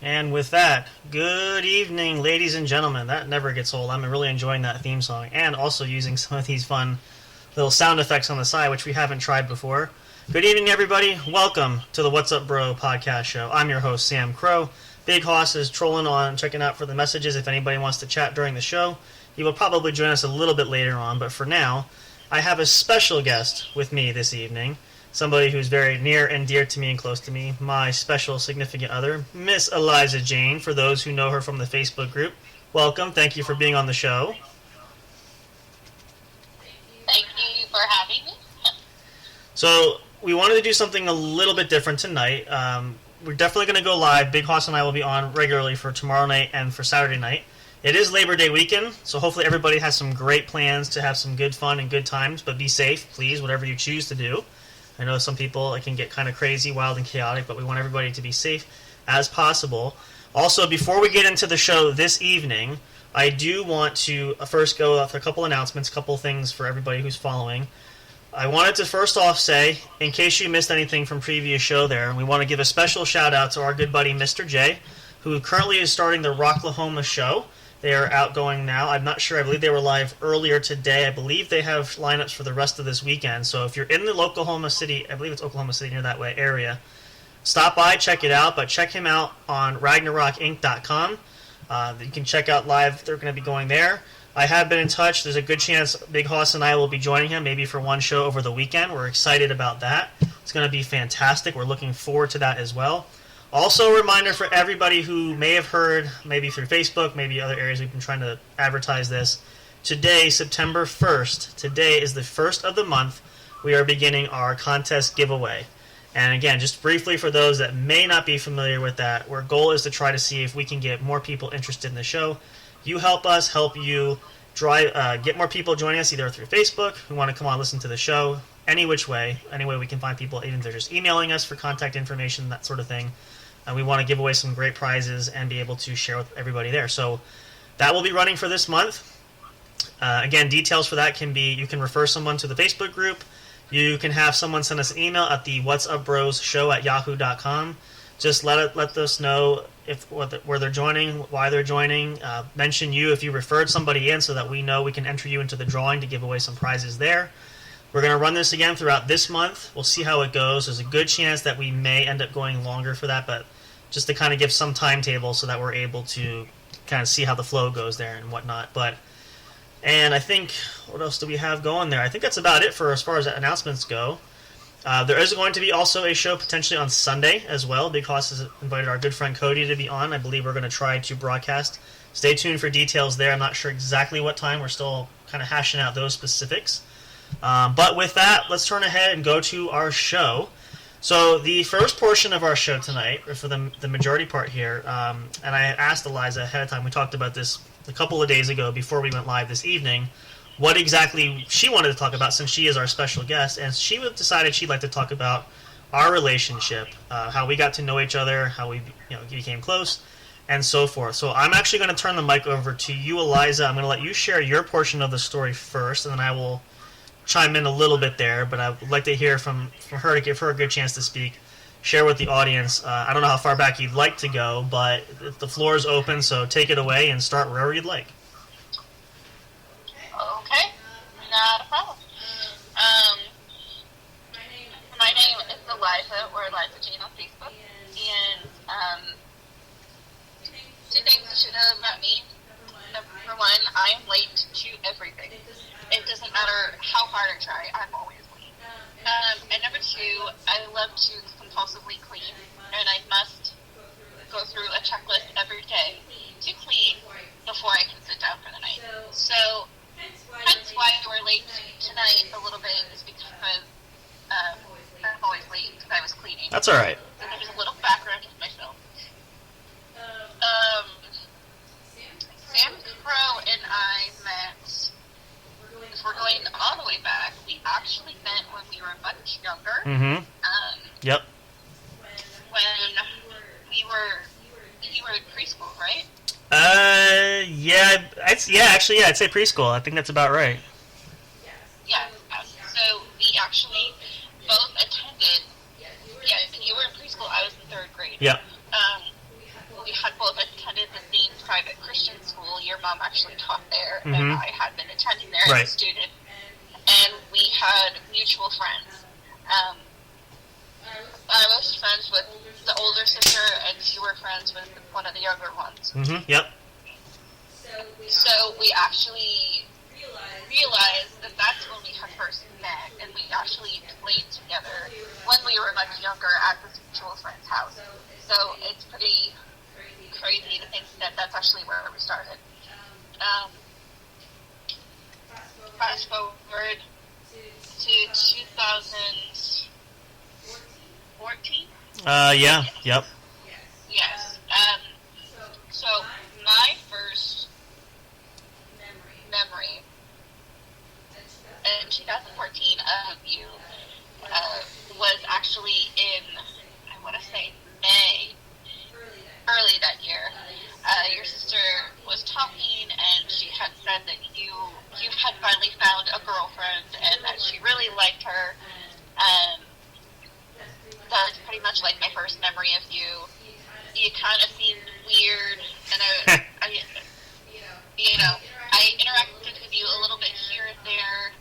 And with that, good evening, ladies and gentlemen. That never gets old. I'm really enjoying that theme song, and also using some of these fun little sound effects on the side, which we haven't tried before. Good evening, everybody. Welcome to the What's Up Bro podcast show. I'm your host, Sam Crow. Big Hoss is trolling on, checking out for the messages. If anybody wants to chat during the show, he will probably join us a little bit later on. But for now, I have a special guest with me this evening. Somebody who's very near and dear to me and close to me, my special significant other, Miss Eliza Jane, for those who know her from the Facebook group. Welcome. Thank you for being on the show. Thank you for having me. So, we wanted to do something a little bit different tonight. We're definitely going to go live. Big Hoss and I will be on regularly for tomorrow night and for Saturday night. It is Labor Day weekend, so hopefully everybody has some great plans to have some good fun and good times, but be safe, please, whatever you choose to do. I know some people, it can get kind of crazy, wild, and chaotic, but we want everybody to be safe as possible. Also, before we get into the show this evening, I do want to first go with a couple announcements, a couple things for everybody who's following. I wanted to first off say, in case you missed anything from previous show there, we want to give a special shout out to our good buddy Mr. J, who currently is starting the Rocklahoma show. They are outgoing now. I'm not sure. I believe they were live earlier today. I believe they have lineups for the rest of this weekend. So if you're in the Oklahoma City, I believe it's Oklahoma City, near that way area, stop by, check it out. But check him out on RagnarokInc.com. You can check out live. They're going to be going there. I have been in touch. There's a good chance Big Hoss and I will be joining him, maybe for one show over the weekend. We're excited about that. It's going to be fantastic. We're looking forward to that as well. Also, a reminder for everybody who may have heard, maybe through Facebook, maybe other areas we've been trying to advertise this. Today, September 1st, today is the first of the month, we are beginning our contest giveaway. And again, just briefly for those that may not be familiar with that, our goal is to try to see if we can get more people interested in the show. You help us, help you get more people joining us, either through Facebook, who want to come on and listen to the show, any which way, any way we can find people, even if they're just emailing us for contact information, that sort of thing. We want to give away some great prizes and be able to share with everybody there. So that will be running for this month. Again, details for that can be, you can refer someone to the Facebook group. You can have someone send us an email at the whatsupbroshow@yahoo.com. Just let us know where they're joining, why they're joining. Mention you if you referred somebody in so that we know we can enter you into the drawing to give away some prizes there. We're going to run this again throughout this month. We'll see how it goes. There's a good chance that we may end up going longer for that, but just to kind of give some timetable so that we're able to kind of see how the flow goes there and whatnot. And I think, what else do we have going there? I think that's about it for as far as announcements go. There is going to be also a show potentially on Sunday as well. Big Hoss has invited our good friend Cody to be on. I believe we're going to try to broadcast. Stay tuned for details there. I'm not sure exactly what time. We're still kind of hashing out those specifics. But with that, let's turn ahead and go to our show. So the first portion of our show tonight, or for the majority part here, and I asked Eliza ahead of time, we talked about this a couple of days ago before we went live this evening, what exactly she wanted to talk about since she is our special guest, and she decided she'd like to talk about our relationship, how we got to know each other, how we became close, and so forth. So I'm actually going to turn the mic over to you, Eliza. I'm going to let you share your portion of the story first, and then I will chime in a little bit there, but I would like to hear from her to give her a good chance to speak, share with the audience. I don't know how far back you'd like to go, but the floor is open, so take it away and start wherever you'd like. Okay, not a problem. My name is Eliza, or Eliza Jane on Facebook, and two things you should know about me. Number one, I am late to everything. It doesn't matter how hard I try, I'm always late. And number two, I love to compulsively clean, and I must go go through a checklist every day to clean before I can sit down for the night. So, hence why we're late tonight a little bit is because I'm always late because I was cleaning. That's all right. So there's a little background of myself. Sam Crow and I met, if we're going all the way back, we actually met when we were much younger. Mm-hmm. Yep. When you were in preschool, right? Yeah, actually, I'd say preschool. I think that's about right. Yeah. So we actually both attended. Yeah, you were in preschool. I was in 3rd grade. Yeah. We had both attended the same private Christian school. Your mom actually taught there, Mm-hmm. and I had been attending there Right. as a student. And we had mutual friends. I was friends with the older sister, and you were friends with one of the younger ones. Mm-hmm. Yep. So we actually realized that that's when we had first met, and we actually played together when we were much younger at this mutual friend's house. So it's pretty crazy to think that that's actually where we started. Fast forward to 2014. Yeah. Yep. Yes. So my first memory in 2014 of you was actually in, I want to say, May, early that year. Your sister was talking, and she had said that you had finally found a girlfriend, and that she really liked her. That was pretty much like my first memory of you. You kind of seemed weird, and I interacted with you a little bit here and there.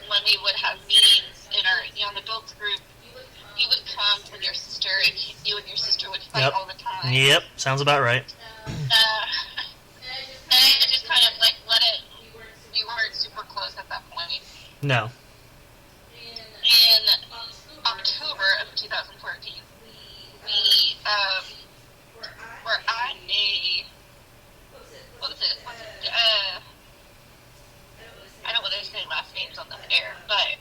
When we would have meetings in our young adults group, you would come with your sister, and you and your sister would fight all the time. Yep, sounds about right. And I just kind of like let it. We weren't super close at that point. No. In October of 2014, we were at a, what was it? I don't want to say last names on the air, but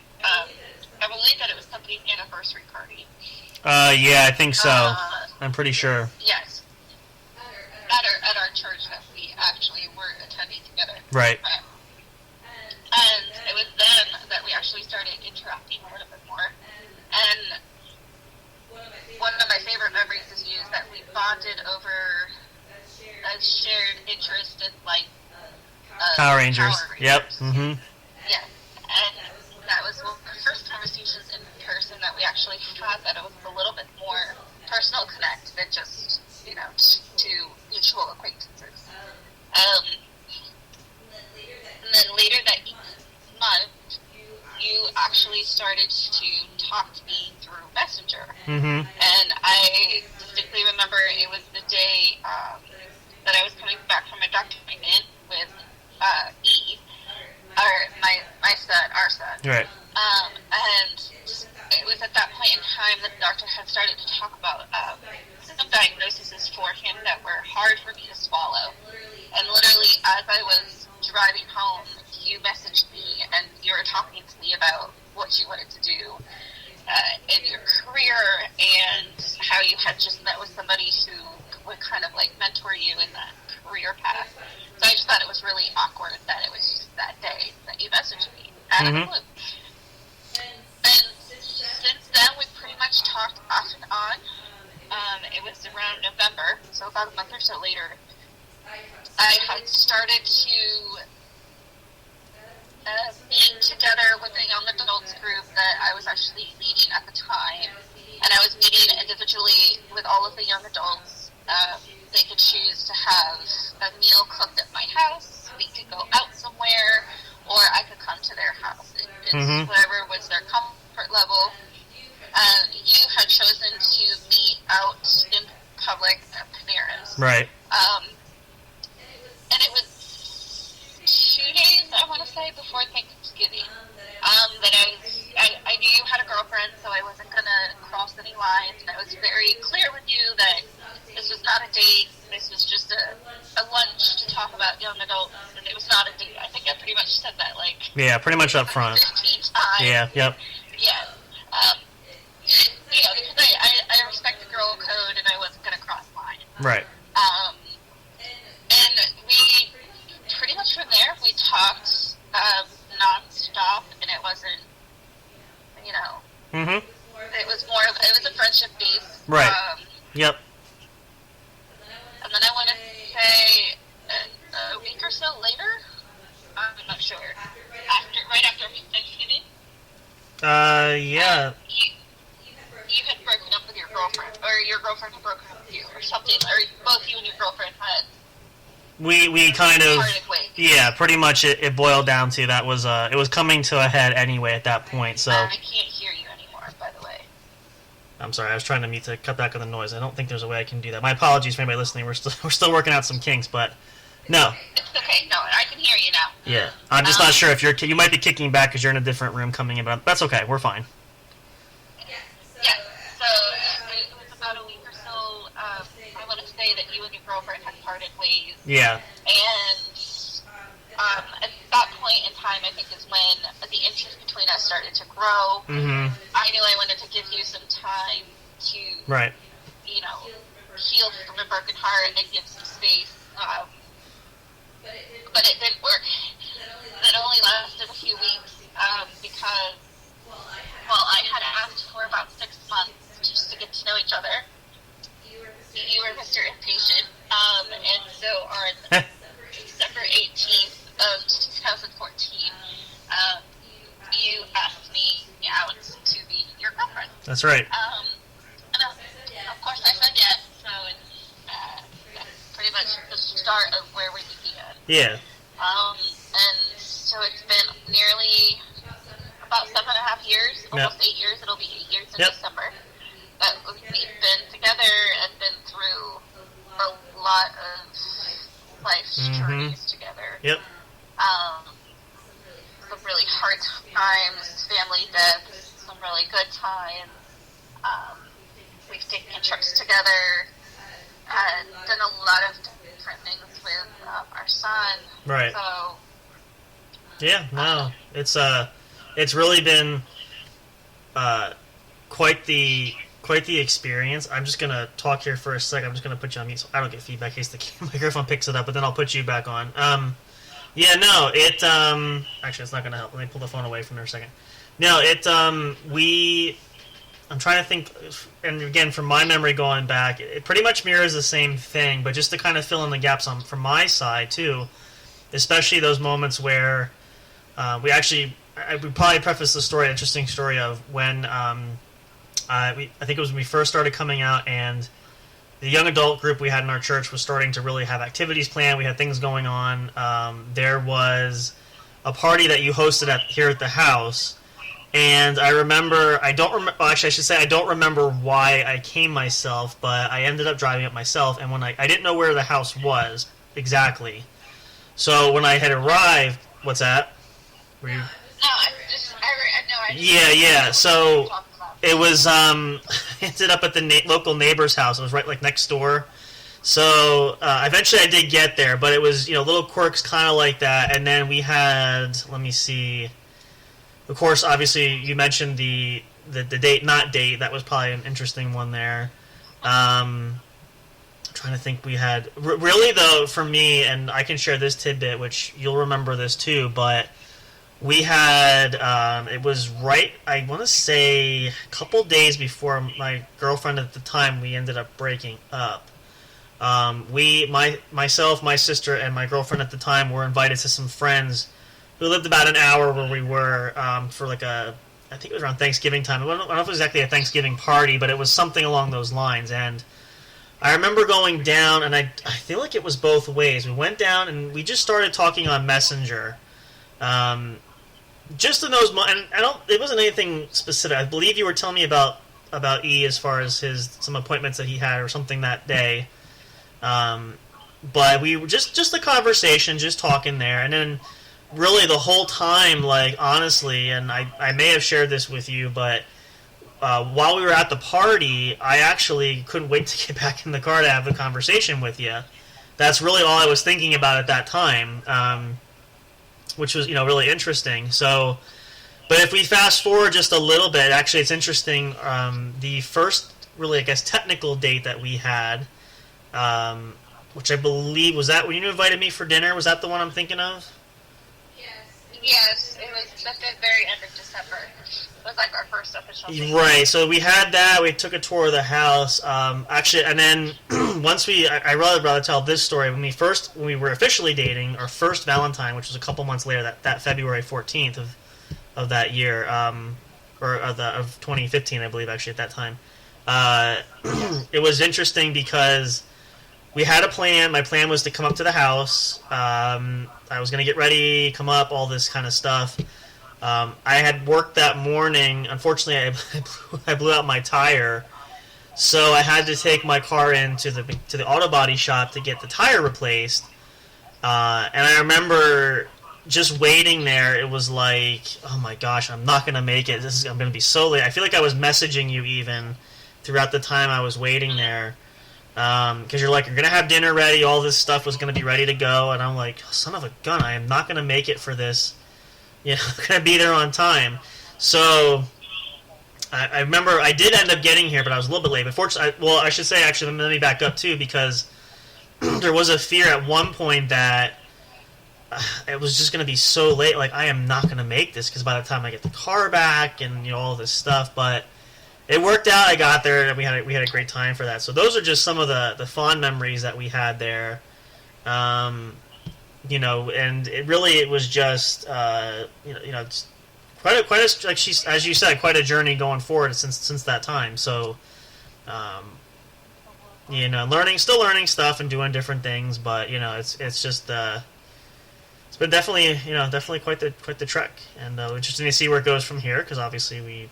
I believe that it was somebody's anniversary party. Yeah, I think so. I'm pretty sure. Yes. At our church that we actually were attending together. Right. And it was then that we actually started interacting a little bit more. And one of my favorite memories is that we bonded over a shared interest in, like, Power Rangers. Yep. Mm-hmm. Yeah. And that was one of the first conversations in person that we actually had, that it was a little bit more personal connect than just, two mutual acquaintances. And then later that month, you actually started to talk to me through Messenger. Mm-hmm. And I distinctly remember it was the day that I was coming back from a doctor's appointment with E, our son. Right. And it was at that point in time that the doctor had started to talk about some diagnoses for him that were hard for me to swallow. And literally, as I was driving home, you messaged me, and you were talking to me about what you wanted to do in your career, and how you had just met with somebody who would kind of like mentor you in that career path. So I just thought it was really awkward that it was just that day that you messaged me out of the blue. And since then, we've pretty much talked off and on. It was around November, so about a month or so later, I had started to meet together with a young adults group that I was actually leading at the time. And I was meeting individually with all of the young adults. They could choose to have a meal cooked at my house, we could go out somewhere, or I could come to their house. It's whatever was their comfort level. You had chosen to meet out in public at Panera's. Right. And it was 2 days, I want to say, before Thanksgiving, that I knew you had a girlfriend, so I wasn't going to cross any lines, and I was very clear with you that not a date. This was just a lunch to talk about young adults, and it was not a date. I think I pretty much said that, like... Yeah, pretty much up front. 15 times. Yeah, yep. Yeah. Because I respect the girl code, and I wasn't going to cross lines. Right. And we, pretty much from there, we talked non-stop, and it wasn't, Mm-hmm. it was a friendship base. Right. Yep. And then I want to say a week or so later, I'm not sure, right after Thanksgiving. Yeah. You had broken up with your girlfriend, or your girlfriend had broken up with you, or something, or both you and your girlfriend had. We kind of, parted ways. Yeah, pretty much it boiled down to that was it was coming to a head anyway at that point. So I can't hear you anymore, by the way. I'm sorry, I was trying to cut back on the noise. I don't think there's a way I can do that. My apologies for anybody listening. We're still working out some kinks, but no. It's okay. No, I can hear you now. Yeah, I'm just not sure if you might be kicking back because you're in a different room coming in, but that's okay. We're fine. Yeah. So it was about a week or so. I want to say that you and your girlfriend had parted ways. Yeah. And at that point in time, I think is when the interest between us started to grow. Mm-hmm. I knew I wanted to give you some time to, right. Heal from a broken heart and give some space. But it didn't work. It only lasted a few weeks because, I had asked for about 6 months just to get to know each other. You were Mr. Impatient, and so on December 18th of 2014, you asked me out to be your girlfriend. That's right. And of course I said yes, so it's that's pretty much the start of where we began. Yeah. And so it's been nearly about 7.5 years, almost 8 years. It'll be 8 years in December. But we've been together and been through a lot of life's journeys together. Yep. Some really hard times, family deaths, some really good times. We've taken trips together, done a lot of different things with our son. Right. So. Yeah. No. It's really been quite the experience. I'm just gonna talk here for a sec. I'm just gonna put you on mute so I don't get feedback in case the microphone picks it up, but then I'll put you back on. Yeah, no, actually it's not gonna help. Let me pull the phone away from there a second. No, I'm trying to think, and again, from my memory going back, it pretty much mirrors the same thing, but just to kind of fill in the gaps from my side too, especially those moments where I would probably preface the story, interesting story of when I think it was when we first started coming out, and the young adult group we had in our church was starting to really have activities planned. We had things going on. There was a party that you hosted here at the house, and I don't remember why I came myself, but I ended up driving up myself, and when I didn't know where the house was exactly. So when I had arrived, what's that? Were you? Yeah. So it was ended up at the local neighbor's house. It was right next door. So eventually I did get there, but it was little quirks kind of like that. And then we had, let me see. Of course, obviously you mentioned the date, not date. That was probably an interesting one there. I'm trying to think. We had really though for me, and I can share this tidbit, which you'll remember this too, but. We had, it was right, I want to say, a couple days before my girlfriend at the time, we ended up breaking up. Myself, my sister, and my girlfriend at the time were invited to some friends who lived about an hour where we were for I think it was around Thanksgiving time. I don't know if it was exactly a Thanksgiving party, but it was something along those lines. And I remember going down, and I feel like it was both ways. We went down, and we just started talking on Messenger. Just in those moments, and it wasn't anything specific. I believe you were telling me about E as far as some appointments that he had or something that day. But we were just a conversation, just talking there, and then really the whole time, honestly, and I may have shared this with you, but while we were at the party, I actually couldn't wait to get back in the car to have a conversation with you. That's really all I was thinking about at that time, which was, really interesting. So, but if we fast forward just a little bit, actually, it's interesting. The first, really, I guess, technical date that we had, which I believe was that when you invited me for dinner. Was that the one I'm thinking of? Yes, it was the very end of December. It was like our first official date. Right, so we had that. We took a tour of the house. Actually, and then once I rather tell this story. When we were officially dating, our first Valentine, which was a couple months later, that February 14th of that year, of 2015, I believe, actually at that time. It was interesting because we had a plan. My plan was to come up to the house. I was going to get ready, come up, all this kind of stuff. I had worked that morning. Unfortunately, I blew out my tire, so I had to take my car into the auto body shop to get the tire replaced. And I remember just waiting there. It was like, oh my gosh, I'm not going to make it. I'm going to be so late. I feel like I was messaging you even throughout the time I was waiting there. Because you're going to have dinner ready, all this stuff was going to be ready to go, and I'm like, oh, son of a gun, I am not going to make it for this. I'm going to be there on time. So, I remember I did end up getting here, but I was a little bit late. But fortunately, I should say, actually, let me back up, too, because there was a fear at one point that it was just going to be so late, I am not going to make this, because by the time I get the car back and, all this stuff, but it worked out. I got there, and we had a great time for that. So those are just some of the fond memories that we had there. And it was just it's quite a as you said, quite a journey going forward since that time. So still learning stuff and doing different things, but it's just it's been definitely quite the trek, and interesting to see where it goes from here, because obviously we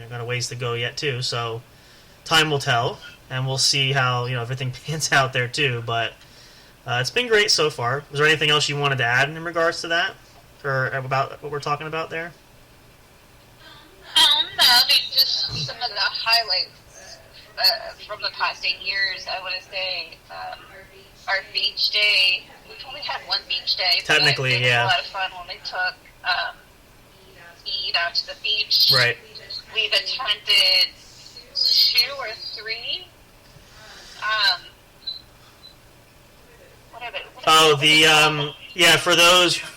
got a ways to go yet too, so time will tell, and we'll see how everything pans out there too. But it's been great so far. Was there anything else you wanted to add in regards to that, or about what we're talking about there? No, I mean, just some of the highlights from the past 8 years. I want to say our beach day. We've only had one beach day. Technically, but it was a lot of fun when we took Eve out to the beach. Right. We've attended 2 or 3.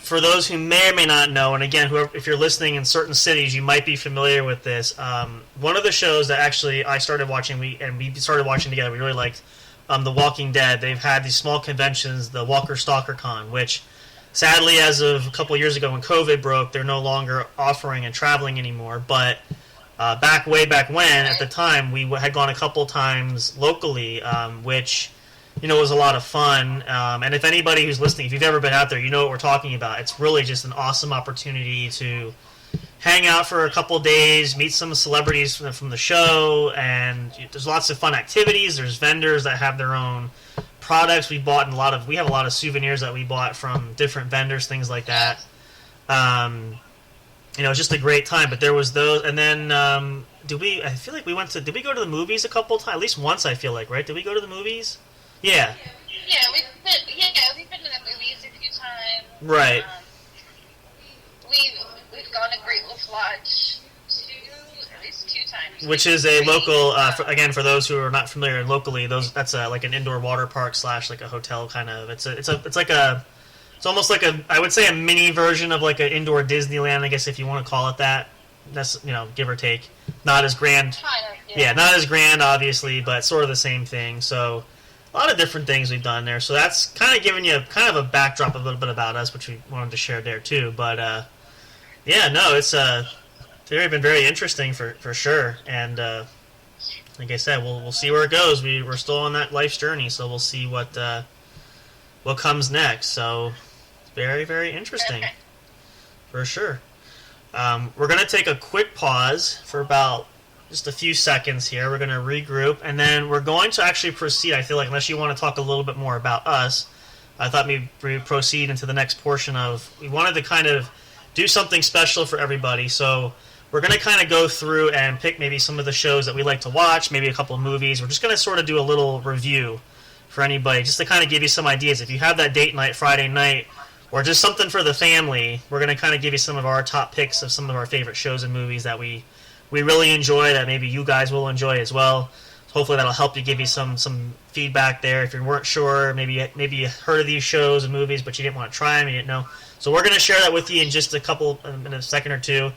For those who may or may not know, and again, if you're listening in certain cities, you might be familiar with this. One of the shows that actually I started watching, we started watching together. We really liked The Walking Dead. They've had these small conventions, the Walker Stalker Con, which sadly, as of a couple years ago when COVID broke, they're no longer offering and traveling anymore. But way back when, at the time, we had gone a couple times locally, which was a lot of fun. And if anybody who's listening, if you've ever been out there, you know what we're talking about. It's really just an awesome opportunity to hang out for a couple days, meet some celebrities from the show, and there's lots of fun activities. There's vendors that have their own products. We have a lot of souvenirs that we bought from different vendors, things like that. It's just a great time. But there was those, and then I feel like did we go to the movies a couple times? At least once, I feel like, right? Did we go to the movies? Yeah. Yeah, we've been to the movies a few times. Right. We've gone to Great Wolf Lodge at least 2 times. Which is a local, again, for those who are not familiar locally, that's like an indoor water park / like a hotel kind of. It's almost like I would say a mini version of like an indoor Disneyland, I guess, if you want to call it that. That's give or take. Not as grand. Kind of, yeah, not as grand, obviously, but sort of the same thing. So a lot of different things we've done there. So that's kind of giving you kind of a backdrop, a little bit about us, which we wanted to share there too. But it's been very interesting for sure. And like I said, we'll see where it goes. We're still on that life's journey, so we'll see what comes next. So it's very, very interesting for sure. We're going to take a quick pause for about just a few seconds here. We're going to regroup, and then we're going to actually proceed. I feel like, unless you want to talk a little bit more about us, I thought maybe we proceed into the next portion of, we wanted to kind of do something special for everybody. So we're going to kind of go through and pick maybe some of the shows that we like to watch, maybe a couple of movies. We're just going to sort of do a little review for anybody, just to kind of give you some ideas. If you have that date night Friday night, or just something for the family, we're going to kind of give you some of our top picks of some of our favorite shows and movies that we really enjoy, that maybe you guys will enjoy as well. Hopefully that'll help you, give you some feedback there. If you weren't sure, maybe you heard of these shows and movies, but you didn't want to try them, you didn't know. So we're going to share that with you in just in a second or two.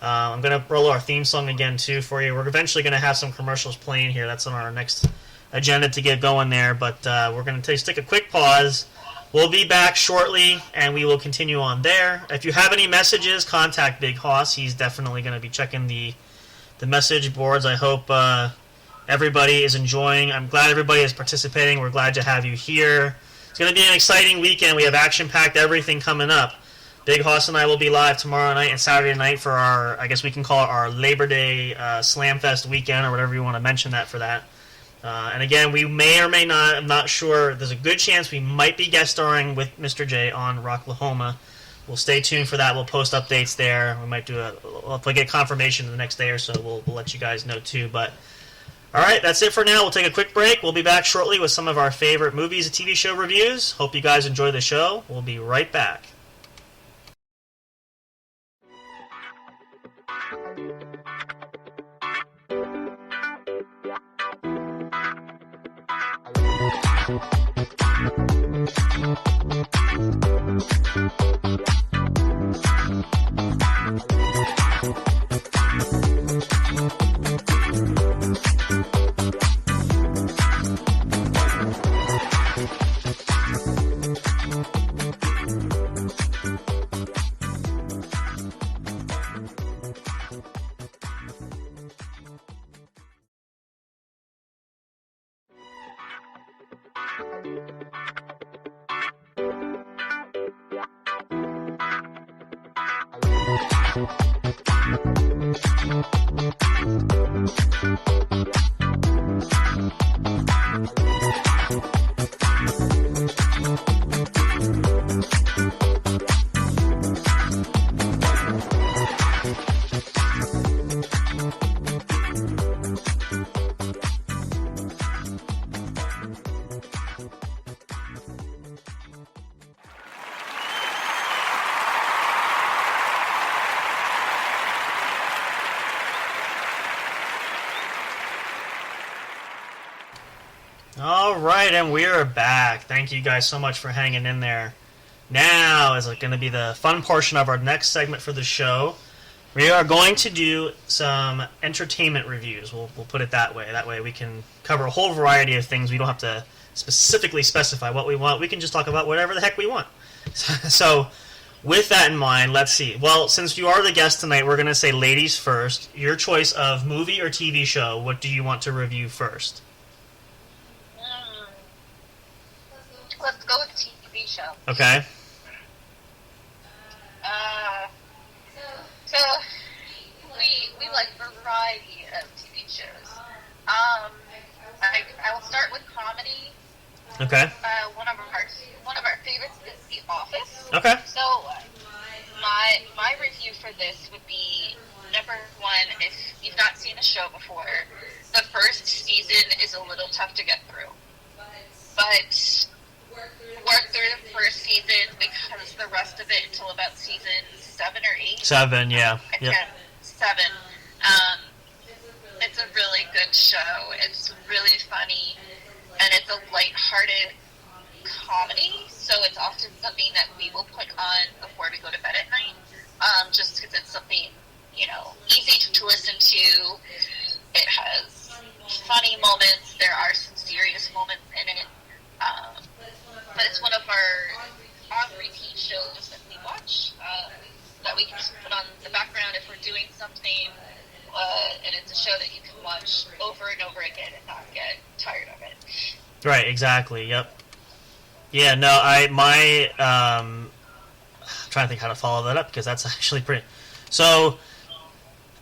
I'm going to roll our theme song again, too, for you. We're eventually going to have some commercials playing here. That's on our next agenda to get going there. But we're going to take a quick pause. We'll be back shortly, and we will continue on there. If you have any messages, contact Big Hoss. He's definitely going to be checking the message boards. I hope everybody is enjoying. I'm glad everybody is participating. We're glad to have you here. It's going to be an exciting weekend. We have action-packed everything coming up. Big Hoss and I will be live tomorrow night and Saturday night for our, I guess we can call it our Labor Day Slamfest weekend, or whatever you want to mention that for that. And again, we may or may not, I'm not sure, there's a good chance we might be guest starring with Mr. J on Rocklahoma. We'll stay tuned for that. We'll post updates there. We might if we get confirmation the next day or so, we'll let you guys know too. But all right, that's it for now. We'll take a quick break. We'll be back shortly with some of our favorite movies and TV show reviews. Hope you guys enjoy the show. We'll be right back. All right, and we're back. Thank you guys so much for hanging in there. Now is going to be the fun portion of our next segment for the show. We are going to do some entertainment reviews. We'll put it that way. That way we can cover a whole variety of things. We don't have to specifically specify what we want. We can just talk about whatever the heck we want. So with that in mind, let's see. Well, since you are the guest tonight, we're going to say ladies first. Your choice of movie or TV show, what do you want to review first? Let's go with TV show. Okay. So we like a variety of TV shows. I will start with comedy. Okay. One of our favorites is The Office. Okay. So my review for this would be, number one, if you've not seen the show before, the first season is a little tough to get through, but work through the first season, because the rest of it until about season 7 or 8. 7, yeah. Yep. 7. It's a really good show. It's really funny, and it's a lighthearted comedy, so it's often something that we will put on before we go to bed at night, just because it's something, easy to listen to. It has funny moments. There are some serious moments in it. But it's one of our on-repeat shows that we watch, that we can just put on the background if we're doing something, and it's a show that you can watch over and over again and not get tired of it. Right, exactly, yep. Yeah, no, I'm trying to think how to follow that up, because that's actually pretty... So,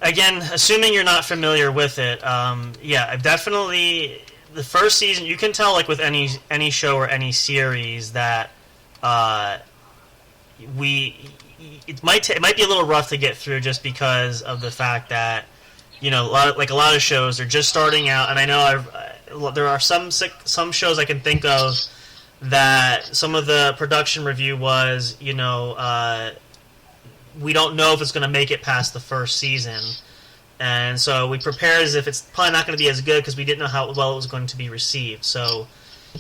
again, assuming you're not familiar with it, yeah, definitely... The first season, you can tell, like with any show or any series, that it might be a little rough to get through just because of the fact that a lot of shows are just starting out, and I know there are some shows I can think of that some of the production review was we don't know if it's going to make it past the first season, and so we prepare as if it's probably not going to be as good because we didn't know how well it was going to be received. So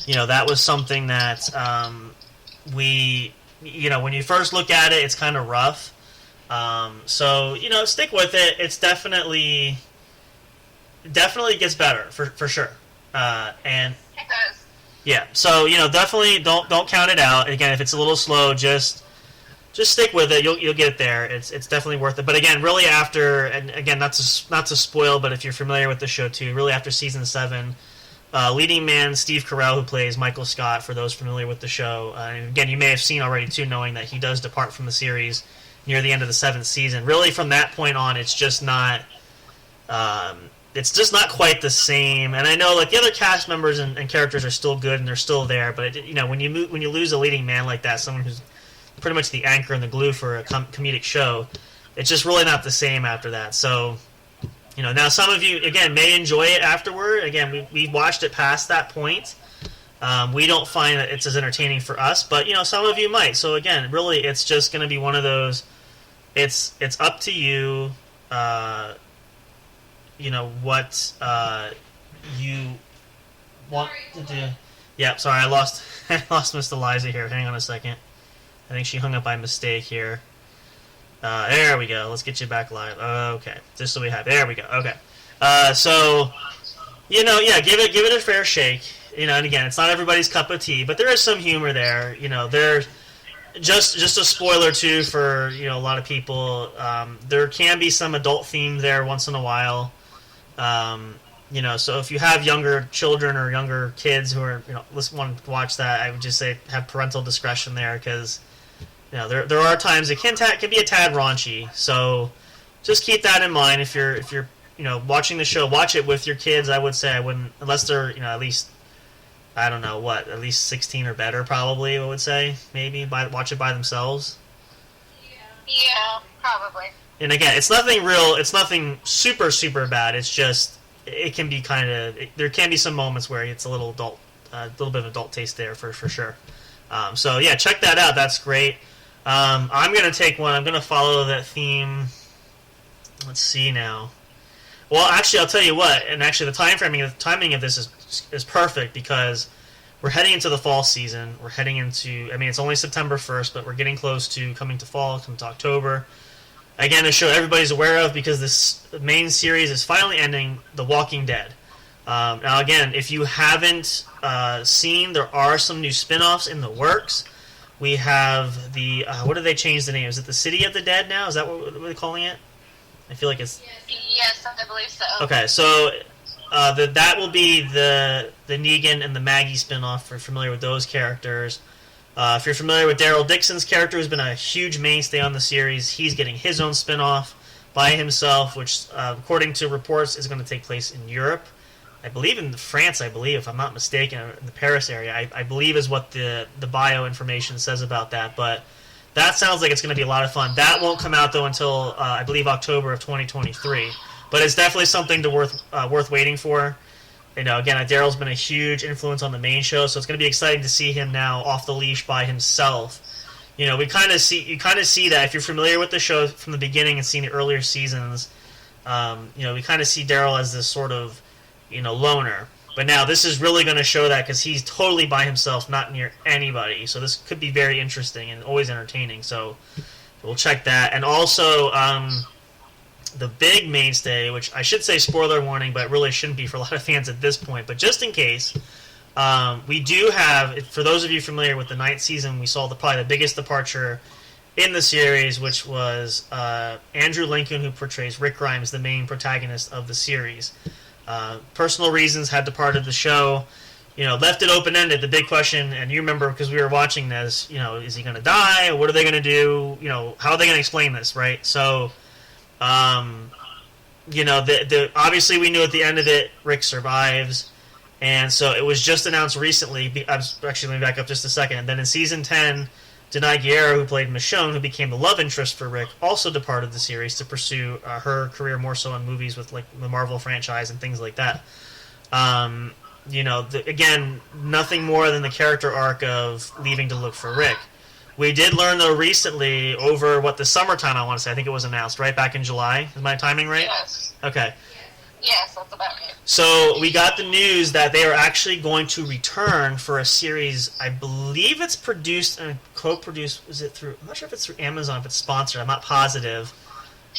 that was something that we when you first look at it, it's kind of rough. So stick with it. It's definitely gets better for sure. And it does. Yeah, so definitely don't count it out. Again, if it's a little slow, just stick with it. You'll get there. It's definitely worth it. But again, really after, and again, not to spoil, but if you're familiar with the show too, really after season 7. Leading man Steve Carell, who plays Michael Scott, for those familiar with the show. And again, you may have seen already, too, knowing that he does depart from the series near the end of the 7th season. Really, from that point on, it's just not quite the same. And I know the other cast members and characters are still good and they're still there, but when you lose a leading man like that, someone who's pretty much the anchor and the glue for a comedic show, it's just really not the same after that. So now some of you, again, may enjoy it afterward. Again, we watched it past that point. We don't find that it's as entertaining for us, but, some of you might. So, again, really, it's just going to be one of those, it's up to you, what you want to do. Yeah, sorry, I lost Miss Eliza here. Hang on a second. I think she hung up by mistake here. There we go. Let's get you back live. Okay, just so we have. There we go. Okay. So, give it a fair shake. And again, it's not everybody's cup of tea, but there is some humor there. There's just a spoiler too for a lot of people. There can be some adult theme there once in a while. So if you have younger children or younger kids who are want to watch that, I would just say have parental discretion there because. There are times it can be a tad raunchy, so just keep that in mind. If you're watching the show, watch it with your kids. I would say I wouldn't, unless they're at least at least 16 or better. Probably I would say maybe watch it by themselves. Yeah, probably. And again, it's nothing real. It's nothing super super bad. It's just it can be there can be some moments where it's a little adult, a little bit of adult taste there for sure. So yeah, check that out. That's great. I'm going to take one. I'm going to follow that theme. Let's see now. Well, actually, I'll tell you what. And actually, the timing of this is perfect because we're heading into the fall season. We're heading into. It's only September 1st, but we're getting close to coming to fall, coming to October. Again, a show everybody's aware of because this main series is finally ending. The Walking Dead. Now, again, if you haven't seen, there are some new spin-offs in the works. We have the, what did they change the name? Is it the City of the Dead now? Is that what they're calling it? I feel like it's... Yes, I believe so. Okay, so that will be the Negan and the Maggie spinoff, if you're familiar with those characters. If you're familiar with Daryl Dixon's character, who's been a huge mainstay on the series, he's getting his own spinoff by himself, which, according to reports, is going to take place in Europe. I believe in France, if I'm not mistaken, in the Paris area. I believe is what the bio information says about that. But that sounds like it's going to be a lot of fun. That won't come out, though, until, I believe, October of 2023. But it's definitely something worth waiting for. Again, Daryl's been a huge influence on the main show, so it's going to be exciting to see him now off the leash by himself. You kind of see that if you're familiar with the show from the beginning and seeing the earlier seasons. We kind of see Daryl as this sort of loner. But now this is really going to show that because he's totally by himself, not near anybody. So this could be very interesting and always entertaining. So we'll check that. And also, the big mainstay, which I should say spoiler warning, but it really shouldn't be for a lot of fans at this point. But just in case, we do have, for those of you familiar with the 9th season, we saw probably the biggest departure in the series, which was Andrew Lincoln, who portrays Rick Grimes, the main protagonist of the series. Personal reasons had departed the show, left it open-ended. The big question, and you remember because we were watching this, is he going to die? What are they going to do? How are they going to explain this, right? So, obviously we knew at the end of it, Rick survives, and so it was just announced recently. Actually, let me back up just a second. And then in season 10, Denai Guerrero, who played Michonne, who became the love interest for Rick, also departed the series to pursue her career more so in movies with like the Marvel franchise and things like that. Again, nothing more than the character arc of leaving to look for Rick. We did learn, though, recently over the summertime, I want to say. I think it was announced, right? Back in July. Is my timing right? Yes. Okay. Yes, that's about it. So we got the news that they are actually going to return for a series. I believe it's produced and co-produced. Is it through? I'm not sure if it's through Amazon, if it's sponsored. I'm not positive.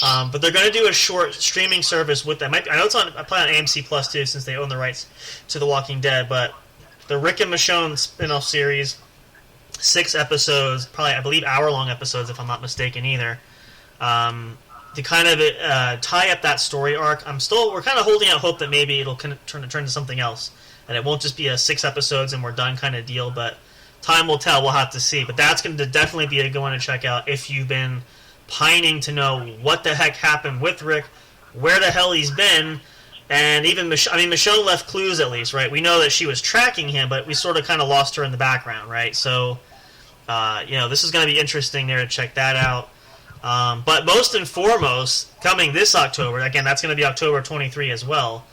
But they're going to do a short streaming service with them. I know it's on. I play on AMC Plus too, since they own the rights to The Walking Dead. But the Rick and Michonne spin-off series, 6 episodes, probably I believe hour-long episodes, if I'm not mistaken either. To kind of tie up that story arc, we're kind of holding out hope that maybe it'll turn to something else, and it won't just be a 6 episodes and we're done kind of deal. But time will tell. We'll have to see. But that's going to definitely be a good one to check out if you've been pining to know what the heck happened with Rick, where the hell he's been, and even Michonne left clues at least, right? We know that she was tracking him, but we sort of kind of lost her in the background, right? So, this is going to be interesting there to check that out. But most and foremost, coming this October, again, that's going to be October 23 as well.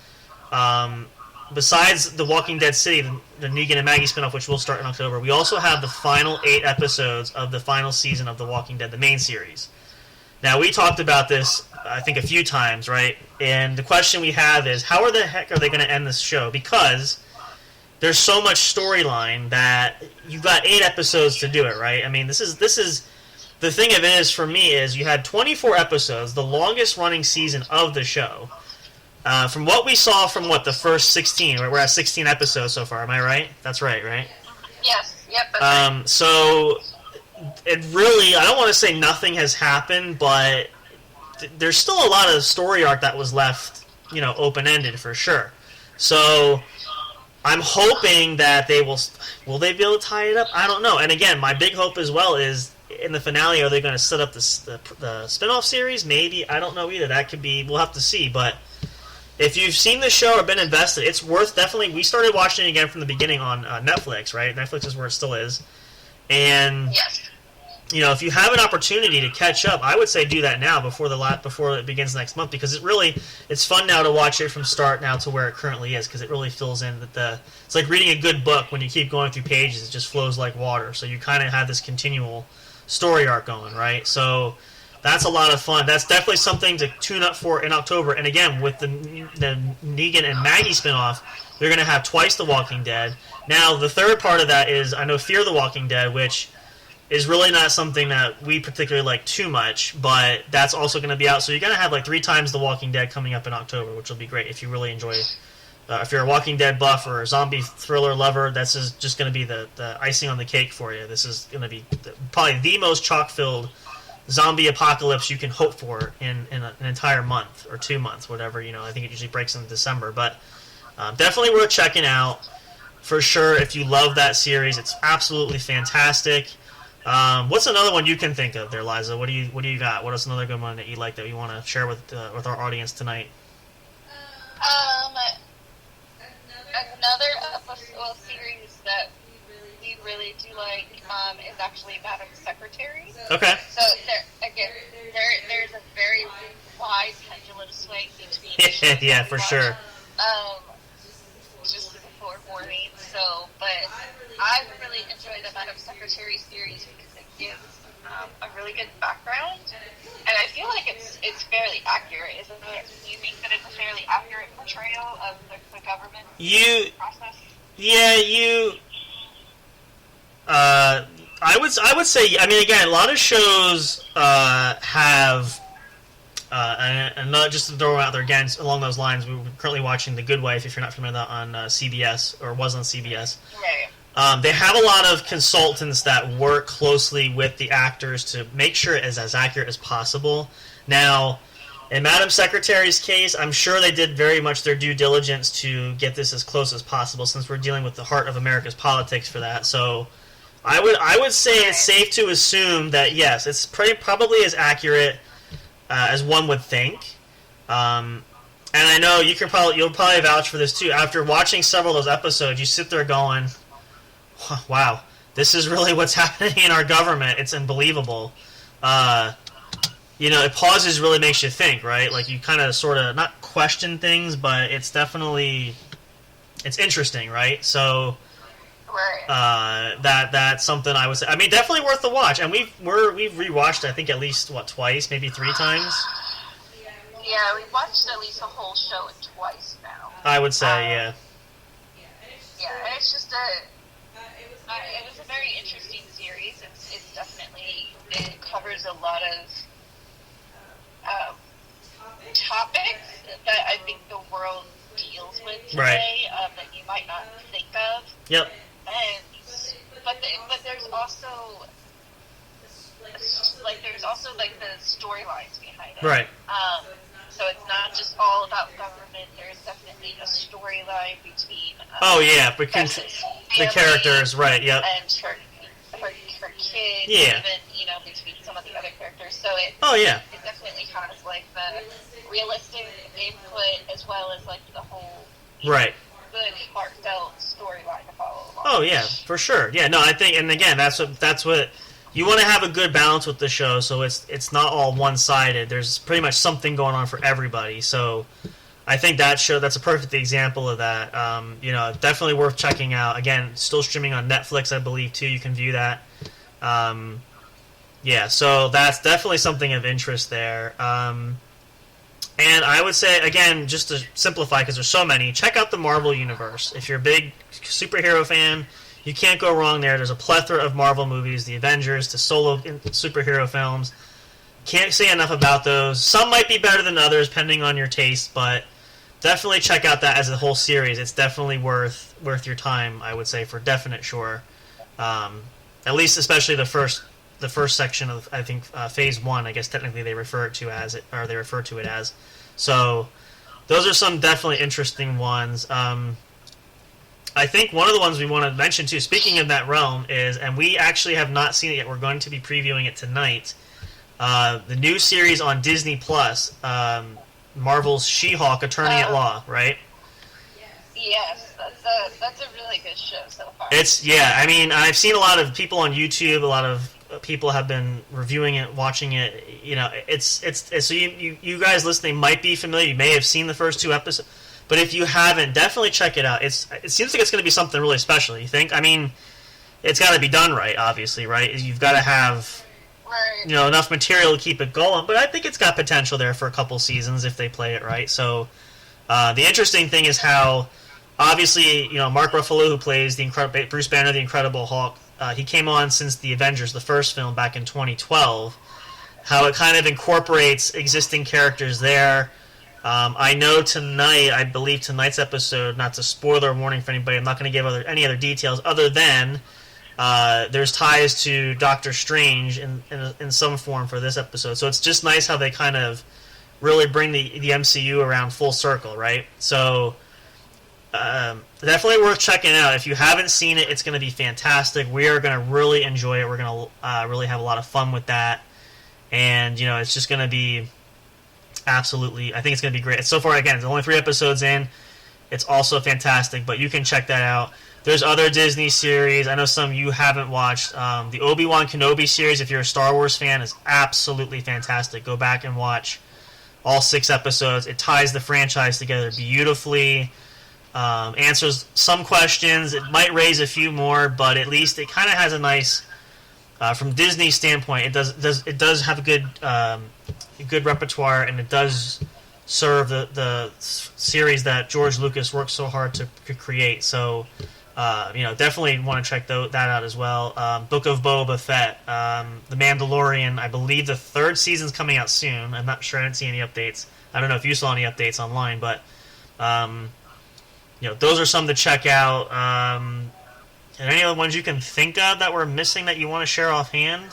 Besides The Walking Dead City, the Negan and Maggie spinoff, which will start in October, we also have the final 8 episodes of the final season of The Walking Dead, the main series. Now, we talked about this, I think, a few times, right? And the question we have is, how the heck are they going to end this show? Because there's so much storyline that you've got 8 episodes to do it, right? I mean, this is the thing of it is, for me, is you had 24 episodes, the longest running season of the show. From what we saw from the first 16, right? We're at 16 episodes so far. Am I right? That's right, right? Yes. Yep. That's right. So it really, I don't want to say nothing has happened, but there's still a lot of story arc that was left, open-ended for sure. So I'm hoping that will they be able to tie it up? I don't know. And again, my big hope as well is in the finale, are they going to set up the spin-off series? Maybe. I don't know either. That could be, we'll have to see. But if you've seen the show or been invested, it's worth definitely. We started watching it again from the beginning on Netflix, right? Netflix is where it still is. And yes. If you have an opportunity to catch up, I would say do that now before it begins next month, because it's fun now to watch it from start now to where it currently is, because it really fills in it's like reading a good book. When you keep going through pages, it just flows like water. So you kind of have this continual story arc going, right? So that's a lot of fun. That's definitely something to tune up for in October. And again, with the Negan and Maggie spinoff, they're going to have twice The Walking Dead. Now, the third part of that is, I know, Fear the Walking Dead, which is really not something that we particularly like too much, but that's also going to be out. So you're going to have 3 times The Walking Dead coming up in October, which will be great if you really enjoy it. If you're a Walking Dead buff or a zombie thriller lover, this is just going to be the icing on the cake for you. This is going to be probably the most chock-filled zombie apocalypse you can hope for in an entire month or 2 months, whatever. I think it usually breaks in December. But definitely worth checking out for sure if you love that series. It's absolutely fantastic. What's another one you can think of there, Liza? What do you got? What is another good one that you like that you want to share with our audience tonight? Another series that we really do like is actually Madam Secretary. Okay. So there's a very wide pendulum swing between yeah, for sure. Just before morning. So, but I really enjoy the Madam Secretary series because it gives a really good background, and I feel like it's fairly accurate, isn't it? Do you think that it's a fairly accurate portrayal of the government process? Yeah, I would say. I mean, again, a lot of shows have. And not just to throw out there again, along those lines, we're currently watching The Good Wife, if you're not familiar with that, on CBS, or was on CBS. Right. They have a lot of consultants that work closely with the actors to make sure it is as accurate as possible. Now, in Madam Secretary's case, I'm sure they did very much their due diligence to get this as close as possible, since we're dealing with the heart of America's politics for that. So I would say it's safe to assume that, yes, it's probably as accurate as one would think. And I know you'll probably vouch for this too. After watching several of those episodes, you sit there going, wow, this is really what's happening in our government. It's unbelievable. It pauses, really makes you think, right? Like, you kind of sort of not question things, but it's definitely, it's interesting, right? So Right. that's something I would say. I mean, definitely worth the watch. And we've rewatched, I think, at least twice, maybe 3 times. Yeah, we watched at least the whole show twice now. I would say, yeah. Yeah, and it's just it was a very interesting series. It's definitely, it covers a lot of topics that I think the world deals with today, Right. that you might not think of. Yep. And but there's also like the storylines behind it. Right. So it's not just all about government. There's definitely a storyline between. Oh yeah, because the characters, right? Yep. And her kid. Yeah. Even between some of the other characters. So it. Oh yeah. It definitely has like the realistic input as well as like the whole. Right. Good heartfelt storyline to follow along. Oh yeah, for sure. Yeah, no, I think, and again, that's what you want to have a good balance with the show, so it's not all one sided. There's pretty much something going on for everybody. So I think that's a perfect example of that. Definitely worth checking out. Again, still streaming on Netflix, I believe, too. You can view that. So that's definitely something of interest there. And I would say, again, just to simplify, because there's so many, check out the Marvel Universe. If you're a big superhero fan, you can't go wrong there. There's a plethora of Marvel movies, the Avengers, to solo superhero films. Can't say enough about those. Some might be better than others, depending on your taste, but definitely check out that as a whole series. It's definitely worth your time, I would say, for definite sure. At least, especially the first section of, I think, Phase 1, I guess technically they refer to it as. So those are some definitely interesting ones. I think one of the ones we want to mention too, speaking of that realm, is, and we actually have not seen it yet, we're going to be previewing it tonight, the new series on Disney Plus, Marvel's She-Hulk, Attorney at Law, right? Yes, that's a really good show so far. I mean, I've seen a lot of people on YouTube, a lot of people have been reviewing it, watching it. So you guys listening might be familiar. You may have seen the first 2 episodes, but if you haven't, definitely check it out. It seems like it's going to be something really special. You think? I mean, it's got to be done right, obviously, right? You've got to have enough material to keep it going, but I think it's got potential there for a couple seasons if they play it right. So the interesting thing is how, obviously, Mark Ruffalo, who plays Bruce Banner, the Incredible Hulk, he came on since the Avengers, the first film, back in 2012. How it kind of incorporates existing characters there. I know I believe tonight's episode, not to spoiler warning for anybody, I'm not going to give any other details other than there's ties to Doctor Strange in some form for this episode. So it's just nice how they kind of really bring the MCU around full circle, right? So definitely worth checking out. If you haven't seen it, it's going to be fantastic. We are going to really enjoy it. We're going to really have a lot of fun with that. And, it's just going to be absolutely, I think it's going to be great. So far, again, it's only 3 episodes in. It's also fantastic, but you can check that out. There's other Disney series. I know some you haven't watched. The Obi-Wan Kenobi series, if you're a Star Wars fan, is absolutely fantastic. Go back and watch all 6 episodes. It ties the franchise together beautifully. Answers some questions. It might raise a few more, but at least it kind of has a nice, from Disney's standpoint, it does have a good repertoire, and it does serve the series that George Lucas worked so hard to create. So, definitely want to check that out as well. Book of Boba Fett, The Mandalorian. I believe the 3rd season's coming out soon. I'm not sure. I didn't see any updates. I don't know if you saw any updates online, but those are some to check out. And any other ones you can think of that we're missing that you want to share offhand?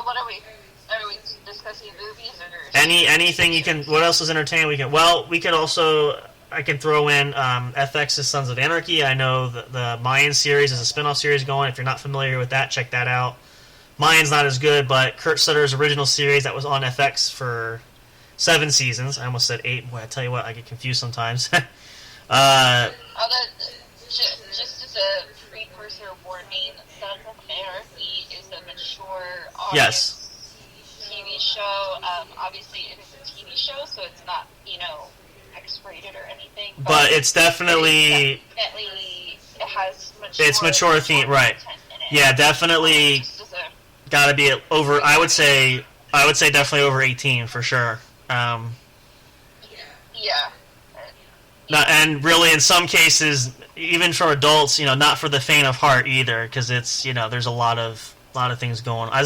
What are we discussing, movies or anything you can? What else is entertaining? We could also, I can throw in FX's Sons of Anarchy. I know the Mayan series is a spin-off series going. If you're not familiar with that, check that out. Mayan's not as good, but Kurt Sutter's original series that was on FX for 7 seasons. I almost said 8. Boy, I tell you what, I get confused sometimes. just as the precursor warning, Sons of Anarchy is a mature Yes. audience TV show. Obviously, it is a TV show, so it's not, X-rated or anything. But it's definitely... It has mature... It's mature theme, right. Content in it. Yeah, definitely gotta be over... I would say definitely over 18, for sure. Yeah. And really, in some cases, even for adults, not for the faint of heart either, because it's, there's a lot of things going on.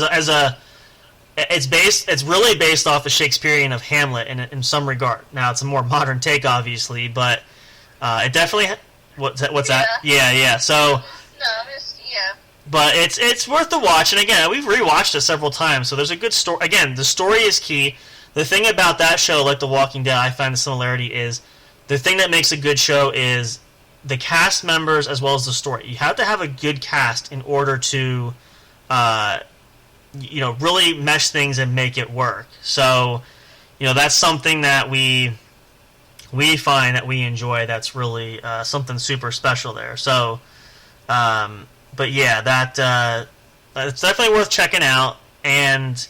It's really based off the Shakespearean of Hamlet in some regard. Now, it's a more modern take, obviously, but it definitely... What's that? Yeah. So... Yeah. But it's worth the watch, and again, we've rewatched it several times, so there's a good story. Again, the story is key. The thing about that show, like The Walking Dead, I find the similarity is... The thing that makes a good show is the cast members as well as the story. You have to have a good cast in order to... really mesh things and make it work. So, that's something that we find that we enjoy. That's really something super special there. So, but yeah, that it's definitely worth checking out. And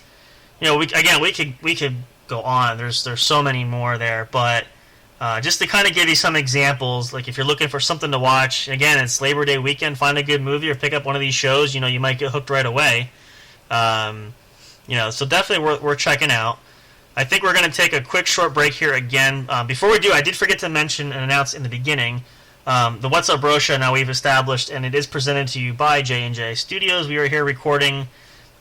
we could go on. There's so many more there, but just to kind of give you some examples, like if you're looking for something to watch, again, it's Labor Day weekend. Find a good movie or pick up one of these shows. You might get hooked right away. So definitely worth checking out. I think we're going to take a quick short break here again. Before we do, I did forget to mention and announce in the beginning, the What's Up Bro Show now we've established, and it is presented to you by J&J Studios. We are here recording.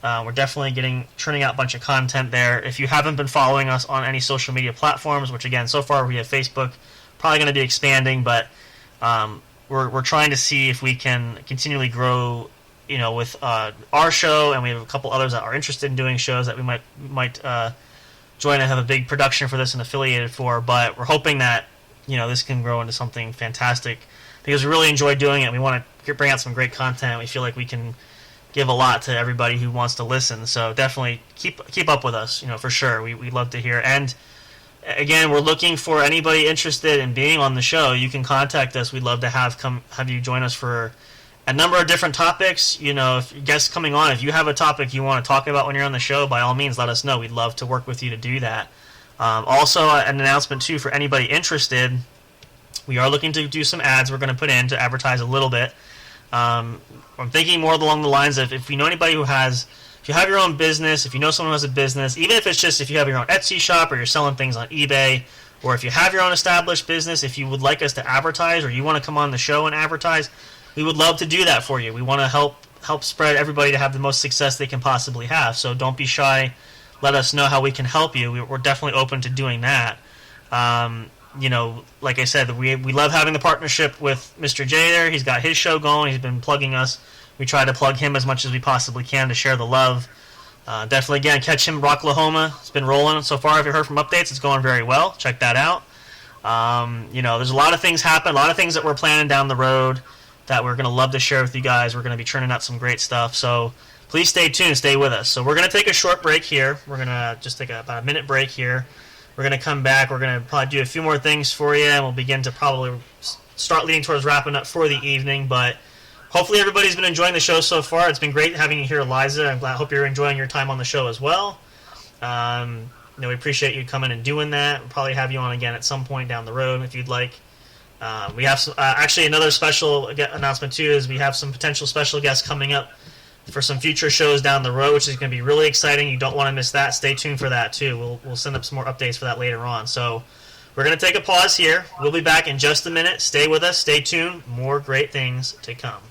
We're definitely churning out a bunch of content there. If you haven't been following us on any social media platforms, which again, so far we have Facebook, probably going to be expanding, but we're trying to see if we can continually grow with our show, and we have a couple others that are interested in doing shows that we might join and have a big production for this and affiliated for. But we're hoping that this can grow into something fantastic because we really enjoy doing it. We want to bring out some great content. We feel like we can give a lot to everybody who wants to listen. So definitely keep up with us, for sure. We'd love to hear. And again, we're looking for anybody interested in being on the show. You can contact us. We'd love to have you join us for a number of different topics. If guests coming on, if you have a topic you want to talk about when you're on the show, by all means, let us know. We'd love to work with you to do that. Also, an announcement, too, for anybody interested. We are looking to do some ads we're going to put in to advertise a little bit. I'm thinking more along the lines of if you know anybody if you have your own business, if you know someone who has a business, even if it's just if you have your own Etsy shop or you're selling things on eBay, or if you have your own established business, if you would like us to advertise or you want to come on the show and advertise, we would love to do that for you. We want to help spread everybody to have the most success they can possibly have. So don't be shy. Let us know how we can help you. We're definitely open to doing that. Like I said, we love having the partnership with Mr. J there. He's got his show going. He's been plugging us. We try to plug him as much as we possibly can to share the love. Definitely, again, catch him, Rocklahoma. It's been rolling so far. If you heard from updates, it's going very well. Check that out. There's a lot of things happen, a lot of things that we're planning down the road that we're going to love to share with you guys. We're going to be churning out some great stuff. So please stay tuned. Stay with us. So we're going to take a short break here. We're going to just take about a minute break here. We're going to come back. We're going to probably do a few more things for you, and we'll begin to probably start leading towards wrapping up for the evening. But hopefully everybody's been enjoying the show so far. It's been great having you here, Eliza. I hope you're enjoying your time on the show as well. We appreciate you coming and doing that. We'll probably have you on again at some point down the road if you'd like. We have actually another special announcement too is we have some potential special guests coming up for some future shows down the road, which is going to be really exciting. You don't want to miss that. Stay tuned for that too. We'll send up some more updates for that later on. So we're going to take a pause here. We'll be back in just a minute. Stay with us. Stay tuned. More great things to come.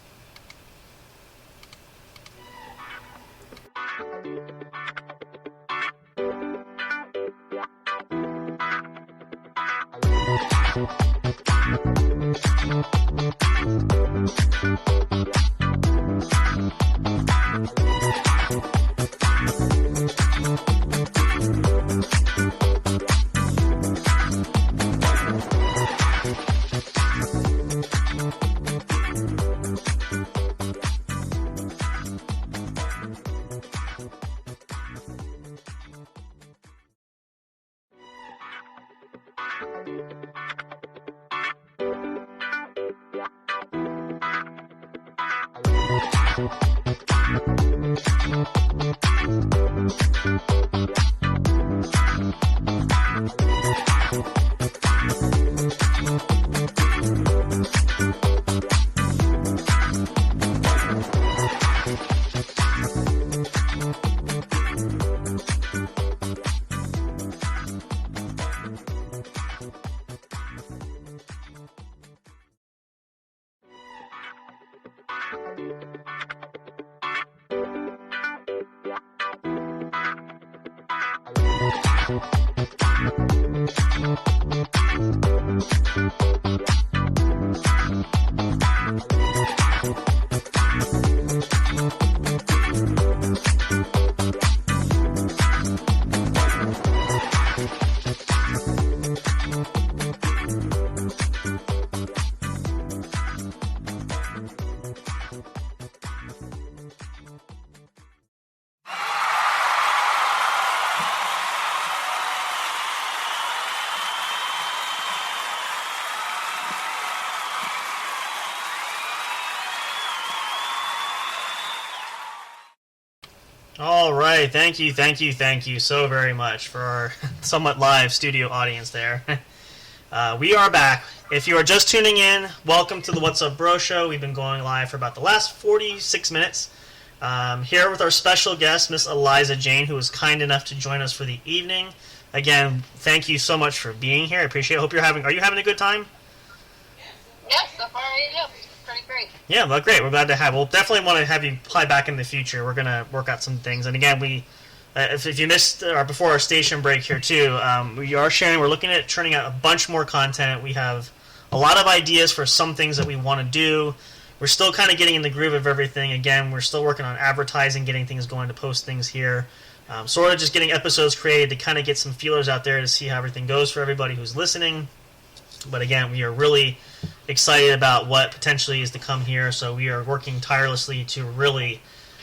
All right, thank you so very much for our somewhat live studio audience there. We are back. If you are just tuning in, welcome to the What's Up Bro Show. We've been going live for about the last 46 minutes. Here with our special guest, Miss Eliza Jane, who was kind enough to join us for the evening. Again, thank you so much for being here. I appreciate it. Hope you're having. Are you having a good time? Yes, so far I am. Pretty great. Yeah, well, great. We're glad to have. We'll definitely want to have you apply back in the future. We're gonna work out some things. And again, if you missed before our station break here too, we are sharing. We're looking at churning out a bunch more content. We have a lot of ideas for some things that we want to do. We're still kind of getting in the groove of everything. Again, we're still working on advertising, getting things going to post things here. Sort of just getting episodes created to kind of get some feelers out there to see how everything goes for everybody who's listening. But again, we are really excited about what potentially is to come here. So we are working tirelessly to really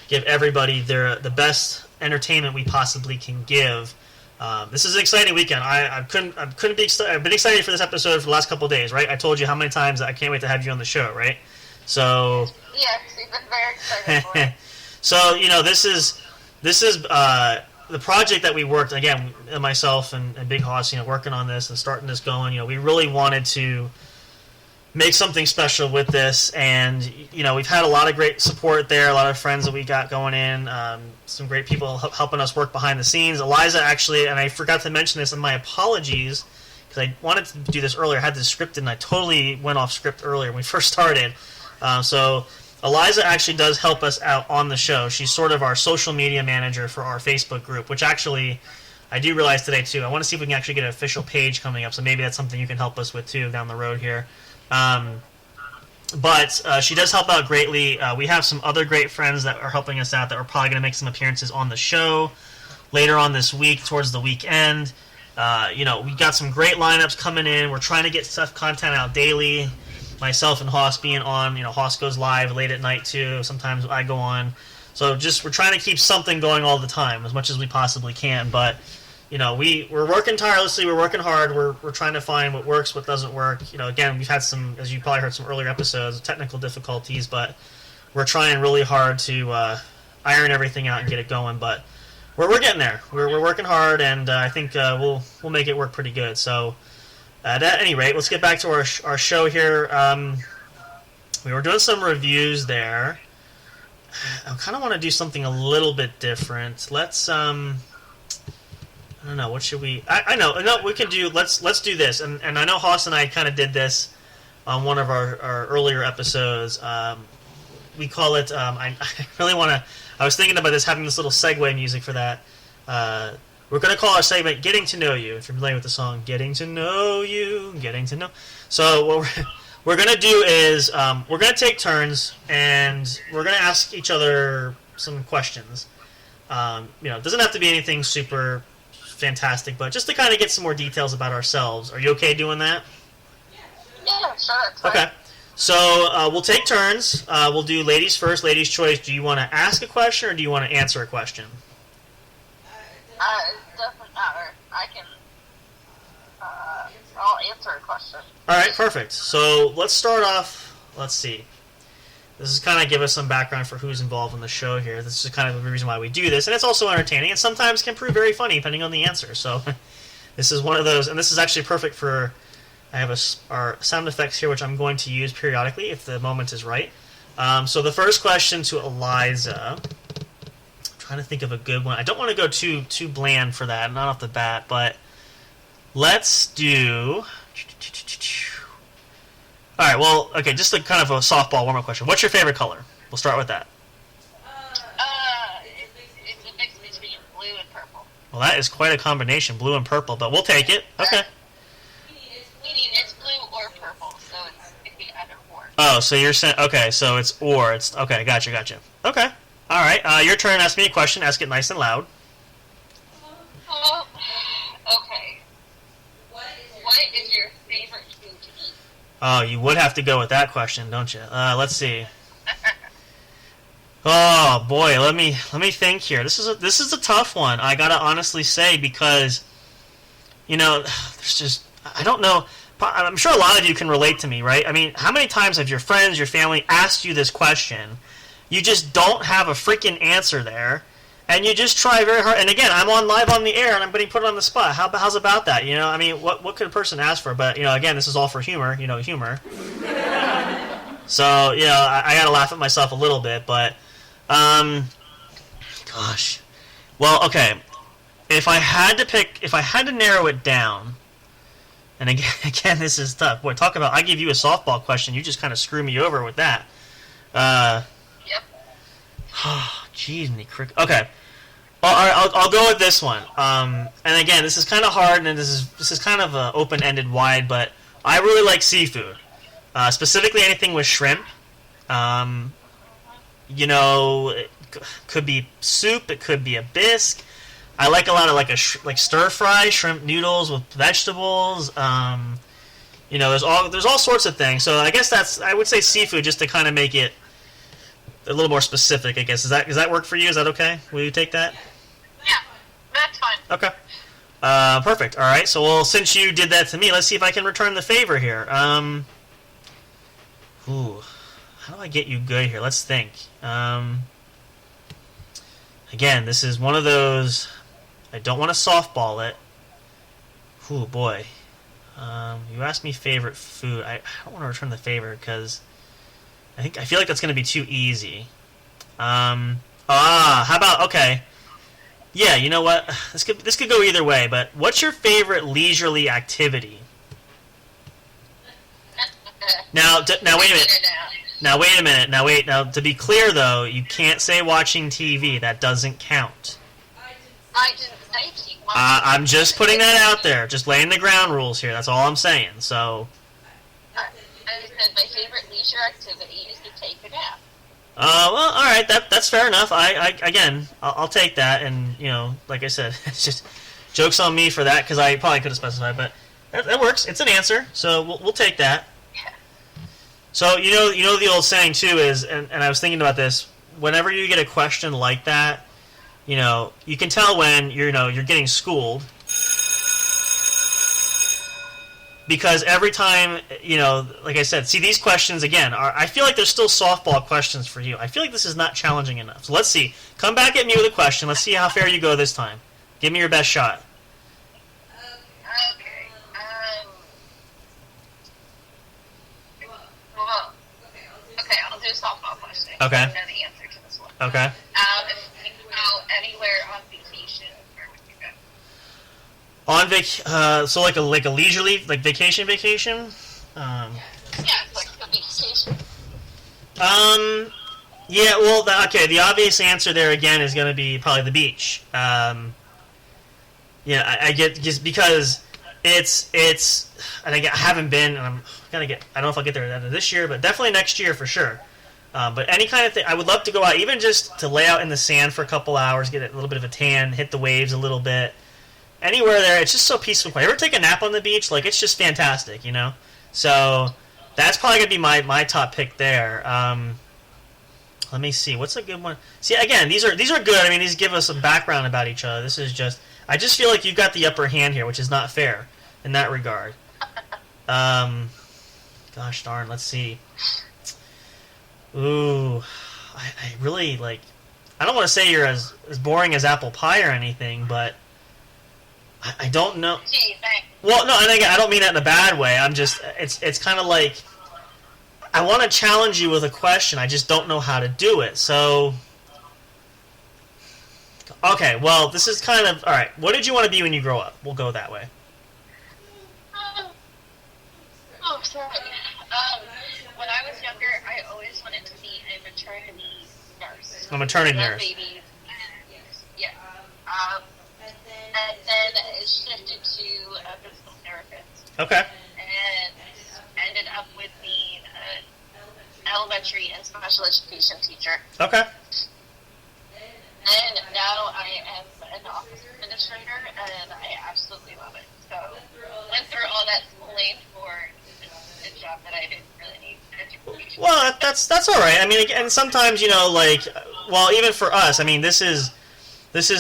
give everybody the best entertainment we possibly can give. This is an exciting weekend. I couldn't be excited. I've been excited for this episode for the last couple of days, right? I told you how many times I can't wait to have you on the show, right? So yes, we've been very excited for it. So this is the project that we worked, again, myself and Big Hoss, working on this and starting this going. We really wanted to make something special with this, and we've had a lot of great support there, a lot of friends that we got going in, some great people helping us work behind the scenes. Eliza actually, and I forgot to mention this, and my apologies, because I wanted to do this earlier. I had this scripted, and I totally went off script earlier when we first started. So Eliza actually does help us out on the show. She's sort of our social media manager for our Facebook group, which actually I do realize today too. I want to see if we can actually get an official page coming up, so maybe that's something you can help us with too down the road here. But she does help out greatly. We have some other great friends that are helping us out that are probably going to make some appearances on the show later on this week, towards the weekend. We got some great lineups coming in. We're trying to get stuff content out daily. Myself and Hoss being on, Hoss goes live late at night too. Sometimes I go on. So we're trying to keep something going all the time as much as we possibly can. But we're working tirelessly. We're working hard. We're trying to find what works, what doesn't work. Again, we've had some, as you probably heard, some earlier episodes, technical difficulties, but we're trying really hard to iron everything out and get it going. But we're getting there. We're working hard, and I think we'll make it work pretty good. So at any rate, let's get back to our show here. We were doing some reviews there. I kind of want to do something a little bit different. Let's I don't know. What should we? I know. No, we can do. Let's do this. And I know Hoss and I kind of did this on one of our earlier episodes. We call it. I really want to. I was thinking about this, having this little segue music for that. We're going to call our segment "Getting to Know You." If you're familiar with the song, "Getting to Know You," getting to know. So what we're going to do is we're going to take turns, and we're going to ask each other some questions. It doesn't have to be anything super fantastic, but just to kind of get some more details about ourselves. Are you okay doing that? Yeah, sure. It's fine. Okay. So we'll take turns. We'll do ladies first, ladies choice. Do you want to ask a question or do you want to answer a question? It doesn't matter. I can. I'll answer a question. All right, perfect. So let's start off. Let's see. This is kind of give us some background for who's involved in the show here. This is kind of the reason why we do this, and it's also entertaining, and sometimes can prove very funny depending on the answer. So this is one of those, and this is actually perfect for. I have our sound effects here, which I'm going to use periodically if the moment is right. So the first question to Eliza. I'm trying to think of a good one. I don't want to go too bland for that, not off the bat, but let's do. All right, well, okay, just a kind of a softball warm-up question. What's your favorite color? We'll start with that. It's a mix between blue and purple. Well, that is quite a combination, blue and purple, but we'll take it. Okay. Meaning it's blue or purple, so it can be either or. Oh, so you're saying, okay, so it's or. It's okay, gotcha. Okay. All right, your turn. Ask me a question. Ask it nice and loud. Okay. What is your favorite food to eat? Oh, you would have to go with that question, don't you? Let's see. Oh boy, let me think here. This is a tough one. I gotta honestly say because, there's just I don't know. I'm sure a lot of you can relate to me, right? I mean, how many times have your friends, your family asked you this question? You just don't have a freaking answer there, and you just try very hard. And again, I'm live on the air, and I'm getting put on the spot. How's about that? I mean, what could a person ask for? But again, this is all for humor. Humor. So I gotta laugh at myself a little bit, but gosh, well, okay. If I had to narrow it down, and again, this is tough. Boy, talk about I give you a softball question, you just kind of screw me over with that. Yep. Oh, jeez, okay. Well, all right, I'll go with this one. And again, this is kind of hard, and this is kind of open-ended, wide, but I really like seafood, specifically anything with shrimp. It could be soup, it could be a bisque. I like a lot of like stir fry shrimp noodles with vegetables. There's all sorts of things. So I guess I would say seafood just to kind of make it a little more specific. I guess does that work for you? Is that okay? Will you take that? Yeah, that's fine. Okay. Perfect. All right. So since you did that to me, let's see if I can return the favor here. How do I get you good here? Let's think. Again, this is one of those. I don't want to softball it. Ooh, boy. You asked me favorite food. I don't want to return the favor because I feel like that's going to be too easy. How about, okay. Yeah, you know what? This could go either way, but what's your favorite leisurely activity? Now wait a minute. Now, to be clear, though, you can't say watching TV. That doesn't count. I didn't say to you. I'm just putting that out there. Just laying the ground rules here. That's all I'm saying. So. I said my favorite leisure activity is to take a nap. Well, all right. That's fair enough. I'll take that. And like I said, it's just jokes on me for that because I probably could have specified, but that works. It's an answer, so we'll take that. Yeah. So the old saying too is, and I was thinking about this. Whenever you get a question like that, you can tell when you're getting schooled because every time like I said, see these questions again I feel like they're still softball questions for you. I feel like this is not challenging enough. So let's see. Come back at me with a question. Let's see how fair you go this time. Give me your best shot. Okay. Okay, I'll do a softball question. Okay. I know the answer to this one. Okay. If you could go anywhere on vacation, where would you go? So like a leisurely vacation. Yeah, it's like a vacation. Yeah. Well, the obvious answer there again is going to be probably the beach. I get just because it's and I haven't been, and I'm gonna get. I don't know if I'll get there at the end of this year, but definitely next year for sure. But any kind of thing, I would love to go out, even just to lay out in the sand for a couple hours, get a little bit of a tan, hit the waves a little bit. Anywhere there, it's just so peaceful. Ever take a nap on the beach? Like, it's just fantastic, So that's probably gonna be my top pick there. Let me see. What's a good one? See, again, these are good. I mean, these give us some background about each other. This is just. I just feel like you've got the upper hand here, which is not fair in that regard. Gosh darn. Let's see. Ooh, I really like. I don't want to say you're as boring as apple pie or anything, but I don't know. Gee, thanks. Well, no, and again, I don't mean that in a bad way. I'm just it's kind of like I want to challenge you with a question. I just don't know how to do it. So, okay, well, this is kind of all right. What did you want to be when you grow up? We'll go that way. Um, oh, sorry. When I was younger, I always wanted to be a maternity nurse. A maternity Love nurse. babies. Yeah. And then it shifted to a physical therapist, Okay. and ended up with being an elementary and special education teacher. Okay. And now I am an office administrator, and I absolutely love it. So, went through all that schooling for a job that I didn't really need education. Well, that's all right. I mean, and sometimes like, well, even for us, I mean, this is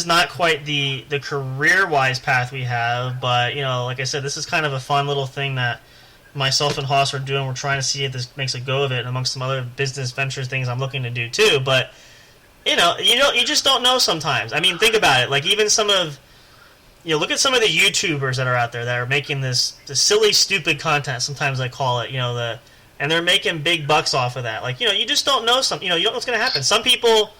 not quite the career wise path we have, but like I said, this is kind of a fun little thing that myself and Haas are doing. We're trying to see if this makes a go of it, amongst some other business ventures things I'm looking to do too. But you just don't know sometimes. I mean, think about it. Like even some of look at some of the YouTubers that are out there that are making this silly, stupid content. Sometimes I call it, and they're making big bucks off of that. Like you just don't know you don't know what's going to happen. Some people,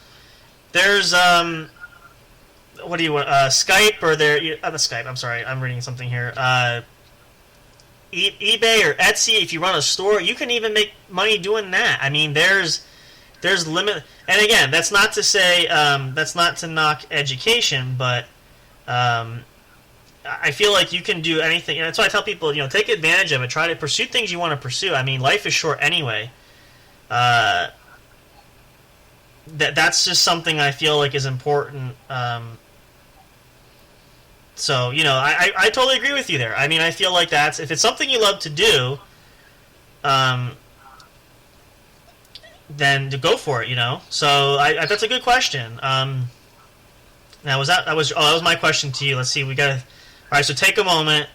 there's what do you want? Skype or the Skype. I'm sorry, I'm reading something here. eBay or Etsy. If you run a store, you can even make money doing that. I mean, there's limit. And again, that's not to say that's not to knock education, but I feel like you can do anything. And that's why I tell people, take advantage of it. Try to pursue things you want to pursue. I mean, life is short anyway. That's just something I feel like is important. So, I totally agree with you there. I mean, I feel like if it's something you love to do, then to go for it, So, that's a good question. Now, that was my question to you. Let's see, all right, so take a moment,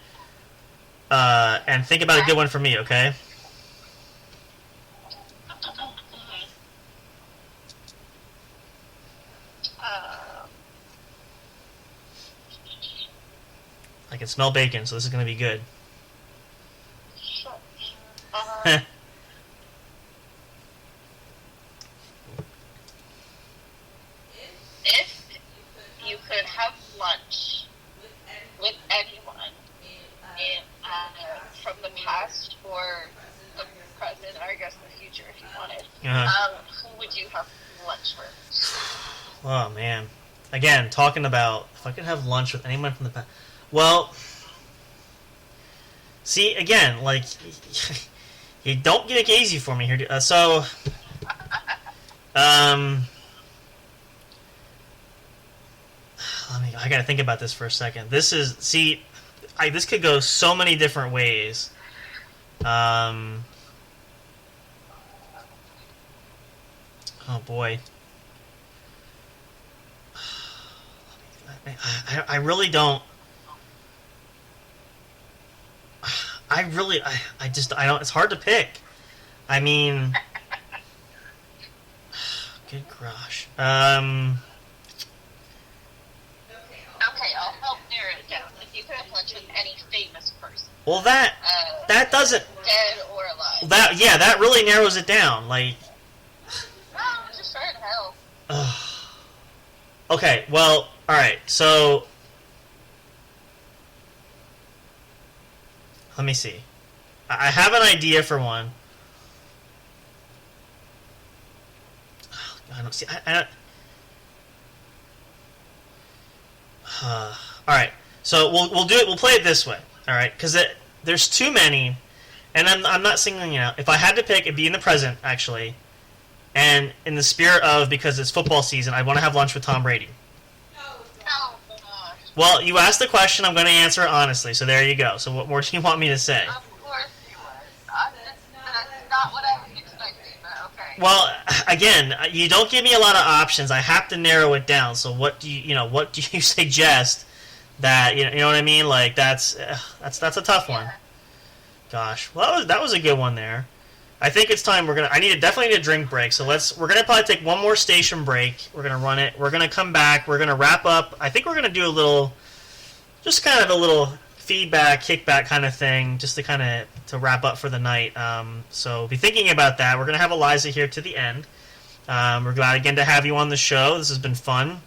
and think about a good one for me, okay? I can smell bacon, so this is going to be good. Sure. If you could have lunch with anyone from the past or the present, or I guess the future if you wanted, who would you have lunch with? Oh, man. Again, talking about if I could have lunch with anyone from the past. Well, see, again, like, you don't get it easy for me here. I gotta think about this for a second. This could go so many different ways. Oh boy. I really don't. I don't. It's hard to pick. I mean, good gosh. Okay, I'll help narrow it down. If you could have lunch with any famous person. Well, that doesn't. Dead or alive. That really narrows it down. Like. Oh, just trying to help. Okay. Well. All right. So. Let me see. I have an idea for one. I don't see. All right. So we'll do it. We'll play it this way. All right, because there's too many, and I'm not singling it out. If I had to pick, it'd be in the present actually, and in the spirit of because it's football season, I want to have lunch with Tom Brady. Oh, gosh. Well, you asked the question. I'm going to answer it honestly. So there you go. So what more do you want me to say? Of course you would. That's not what I was expecting, but okay. Well, again, you don't give me a lot of options. I have to narrow it down. So what do you suggest that you know what I mean? Like that's a tough one. Gosh, well that was a good one there. I think it's time. I definitely need a drink break. So we're gonna probably take one more station break. We're gonna run it. We're gonna come back. We're gonna wrap up. I think we're gonna do a little feedback, kickback kind of thing, just to wrap up for the night. So be thinking about that. We're gonna have Eliza here to the end. We're glad again to have you on the show. This has been fun.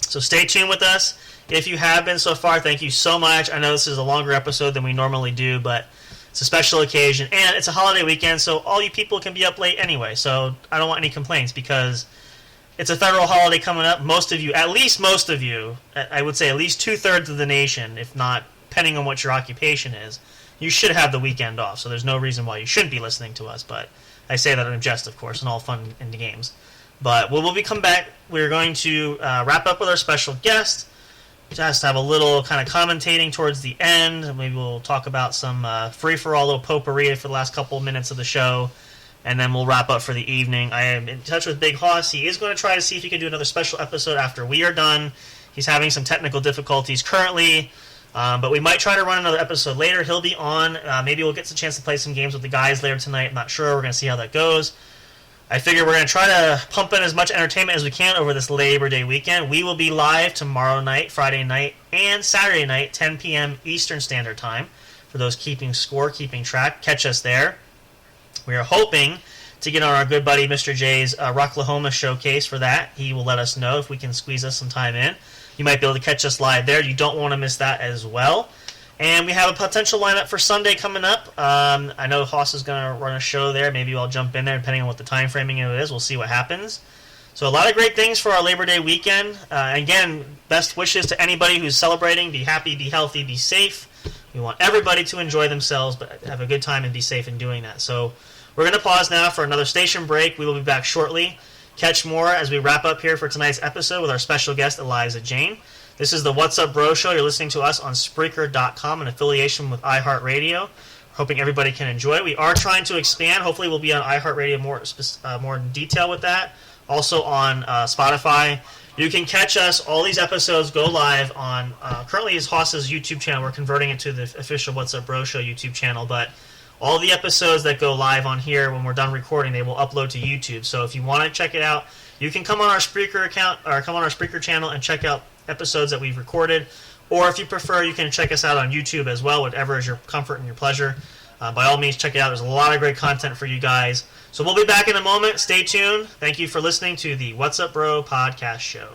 So stay tuned with us. If you have been so far, thank you so much. I know this is a longer episode than we normally do, but it's a special occasion, and it's a holiday weekend, so all you people can be up late anyway. So I don't want any complaints because it's a federal holiday coming up. Most of you, I would say at least 2/3 of the nation, if not, depending on what your occupation is, you should have the weekend off. So there's no reason why you shouldn't be listening to us. But I say that in jest, of course, and all fun in the games. But we'll be come back. We're going to wrap up with our special guest. Just have a little kind of commentating towards the end. Maybe we'll talk about some free-for-all little potpourri for the last couple minutes of the show, and then we'll wrap up for the evening. I am in touch with Big Hoss. He is going to try to see if he can do another special episode after we are done. He's having some technical difficulties currently, but we might try to run another episode later. He'll be on. Maybe we'll get a chance to play some games with the guys later tonight. I'm not sure. We're going to see how that goes. I figure we're going to try to pump in as much entertainment as we can over this Labor Day weekend. We will be live tomorrow night, Friday night, and Saturday night, 10 p.m. Eastern Standard Time. For those keeping score, keeping track, catch us there. We are hoping to get on our good buddy Mr. J's Rocklahoma showcase for that. He will let us know if we can squeeze us some time in. You might be able to catch us live there. You don't want to miss that as well. And we have a potential lineup for Sunday coming up. I know Hoss is going to run a show there. Maybe I'll jump in there depending on what the time framing of it is. We'll see what happens. So a lot of great things for our Labor Day weekend. Again, best wishes to anybody who's celebrating. Be happy, be healthy, be safe. We want everybody to enjoy themselves, but have a good time and be safe in doing that. So we're going to pause now for another station break. We will be back shortly. Catch more as we wrap up here for tonight's episode with our special guest, Eliza Jane. This is the What's Up Bro Show. You're listening to us on Spreaker.com in affiliation with iHeartRadio. Hoping everybody can enjoy it. We are trying to expand. Hopefully we'll be on iHeartRadio more in detail with that. Also on Spotify. You can catch us. All these episodes go live on, currently is Hoss's YouTube channel. We're converting it to the official What's Up Bro Show YouTube channel. But all the episodes that go live on here, when we're done recording, they will upload to YouTube. So if you want to check it out, you can come on our Spreaker account, or come on our Spreaker channel and check out episodes that we've recorded, or if you prefer, you can check us out on YouTube as well, whatever is your comfort and your pleasure. By all means, check it out. There's a lot of great content for you guys. So we'll be back in a moment. Stay tuned. Thank you for listening to the What's Up Bro podcast show.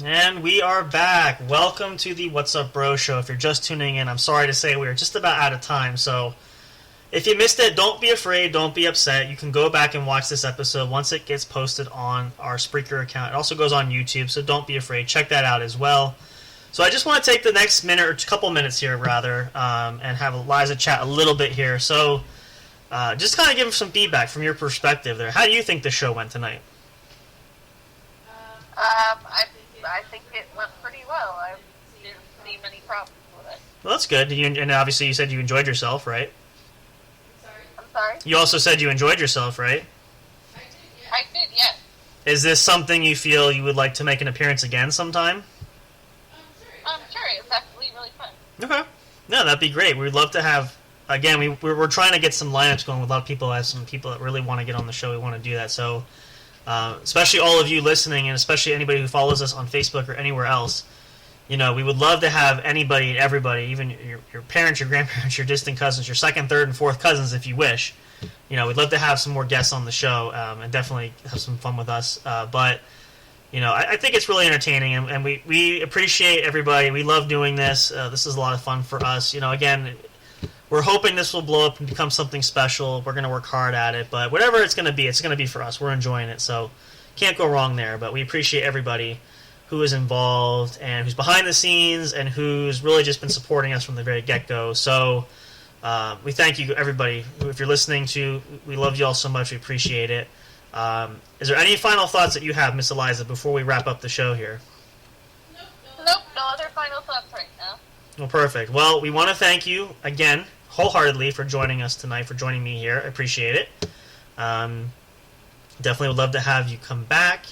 And we are back. Welcome to the What's Up Bro Show. If you're just tuning in, I'm sorry to say we're just about out of time. So if you missed it, don't be afraid. Don't be upset. You can go back and watch this episode once it gets posted on our Spreaker account. It also goes on YouTube, so don't be afraid. Check that out as well. So I just want to take the next minute or couple minutes here, rather, and have Eliza chat a little bit here. So just kind of give some feedback from your perspective there. How do you think the show went tonight? I think it went pretty well. I didn't see many problems with it. Well, that's good. And obviously you said you enjoyed yourself, right? I'm sorry? You also said you enjoyed yourself, right? I did, yes. Is this something you feel you would like to make an appearance again sometime? Sure. It's actually really fun. Okay. No, that'd be great. We'd love to have, again, we're trying to get some lineups going with a lot of people. I have some people that really want to get on the show. We want to do that. So especially all of you listening, and especially anybody who follows us on Facebook or anywhere else, we would love to have anybody and everybody, even your parents, your grandparents, your distant cousins, your second, third, and fourth cousins, if you wish. We'd love to have some more guests on the show, and definitely have some fun with us. But I think it's really entertaining, and we appreciate everybody. We love doing this. This is a lot of fun for us. Again, we're hoping this will blow up and become something special. We're going to work hard at it, but whatever it's going to be for us. We're enjoying it, so can't go wrong there. But we appreciate everybody who is involved and who's behind the scenes and who's really just been supporting us from the very get-go. So we thank you, everybody. If you're listening we love you all so much. We appreciate it. Is there any final thoughts that you have, Miss Eliza, before we wrap up the show here? Nope, no other final thoughts right now. Well, perfect. Well, we want to thank you again, wholeheartedly, for joining us tonight, for joining me here. I appreciate it. Definitely would love to have you come back.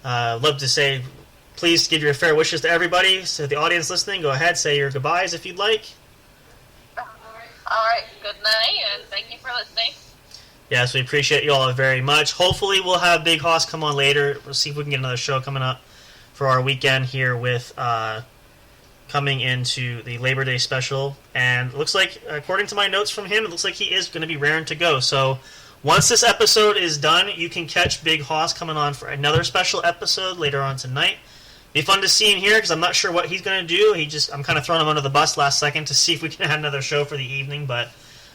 Love to say, please give your fair wishes to everybody. So the audience listening, go ahead, say your goodbyes if you'd like. Alright, good night, and thank you for listening. Yes, we appreciate you all very much. Hopefully we'll have Big Hoss come on later. We'll see if we can get another show coming up for our weekend here with coming into the Labor Day special. And it looks like, according to my notes from him, it looks like he is going to be raring to go. So once this episode is done, you can catch Big Hoss coming on for another special episode later on tonight. Be fun to see him here because I'm not sure what he's going to do. I'm kind of throwing him under the bus last second to see if we can have another show for the evening, but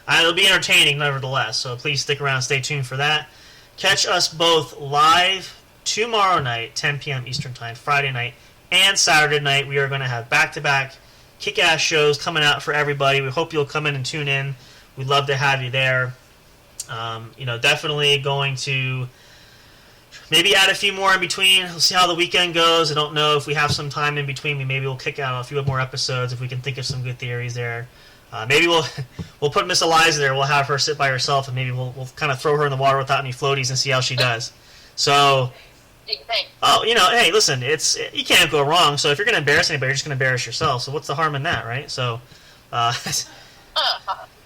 it'll be entertaining nevertheless, so please stick around and stay tuned for that. Catch us both live tomorrow night, 10 p.m. Eastern Time, Friday night, and Saturday night. We are going to have back-to-back kick-ass shows coming out for everybody. We hope you'll come in and tune in. We'd love to have you there. Definitely going to maybe add a few more in between. We'll see how the weekend goes. I don't know if we have some time in between. Maybe we'll kick out a few more episodes if we can think of some good theories there. Maybe we'll put Miss Eliza there. We'll have her sit by herself, and maybe we'll kind of throw her in the water without any floaties and see how she does. So, hey, listen, you can't go wrong. So if you're going to embarrass anybody, you're just going to embarrass yourself. So what's the harm in that, right? So,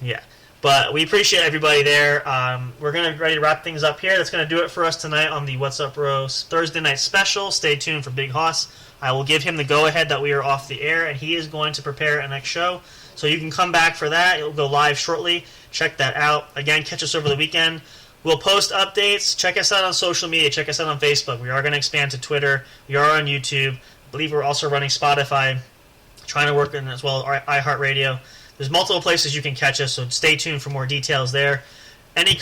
yeah. But we appreciate everybody there. We're going to be ready to wrap things up here. That's going to do it for us tonight on the What's Up Bros Thursday night special. Stay tuned for Big Hoss. I will give him the go-ahead that we are off the air, and he is going to prepare a next show. So you can come back for that. It'll go live shortly. Check that out. Again, catch us over the weekend. We'll post updates. Check us out on social media. Check us out on Facebook. We are going to expand to Twitter. We are on YouTube. I believe we're also running Spotify. Trying to work in as well iHeartRadio. There's multiple places you can catch us, so stay tuned for more details there. Any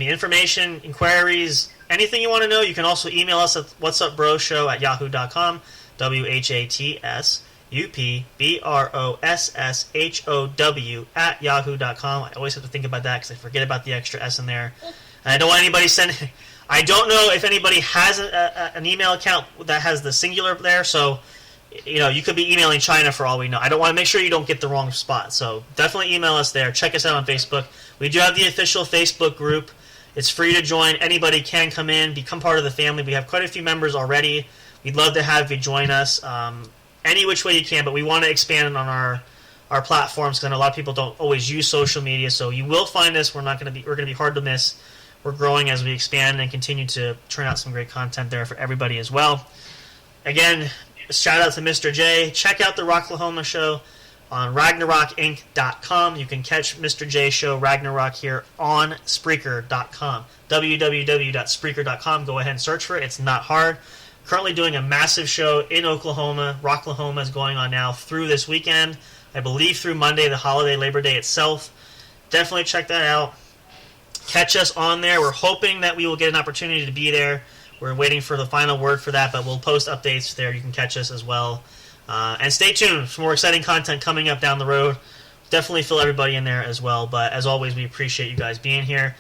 information, inquiries, anything you want to know, you can also email us at whatsupbroshow@yahoo.com. WHATSUPBROSSHOW@yahoo.com. I always have to think about that because I forget about the extra S in there. And I don't want anybody sending. I don't know if anybody has an email account that has the singular there, so you could be emailing China for all we know. I don't want to make sure you don't get the wrong spot, so definitely email us there. Check us out on Facebook. We do have the official Facebook group. It's free to join. Anybody can come in, become part of the family. We have quite a few members already. We'd love to have you join us any which way you can, but we want to expand on our platforms because I know a lot of people don't always use social media, so you will find us. We're going to be hard to miss. We're growing as we expand and continue to turn out some great content there for everybody as well. Again, shout out to Mr. J. Check out the Rocklahoma show on RagnarokInc.com. You can catch Mr. J's show Ragnarok here on Spreaker.com. www.spreaker.com. Go ahead and search for it. It's not hard. currently doing a massive show in Oklahoma. Rocklahoma is going on now through this weekend. I believe through Monday, the holiday Labor Day itself. Definitely check that out. Catch us on there. We're hoping that we will get an opportunity to be there. We're waiting for the final word for that, but we'll post updates there. You can catch us as well. And stay tuned for more exciting content coming up down the road. Definitely fill everybody in there as well. But as always, we appreciate you guys being here.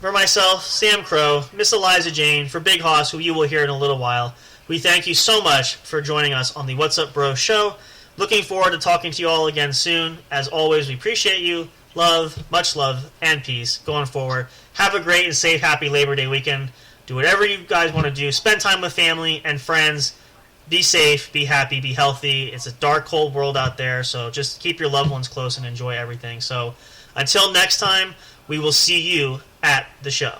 For myself, Sam Crow, Miss Eliza Jane, for Big Hoss, who you will hear in a little while, we thank you so much for joining us on the What's Up Bro show. Looking forward to talking to you all again soon. As always, we appreciate you. Much love, and peace going forward. Have a great and safe, happy Labor Day weekend. Do whatever you guys want to do. Spend time with family and friends. Be safe, be happy, be healthy. It's a dark, cold world out there, so just keep your loved ones close and enjoy everything. So until next time, we will see you at the show.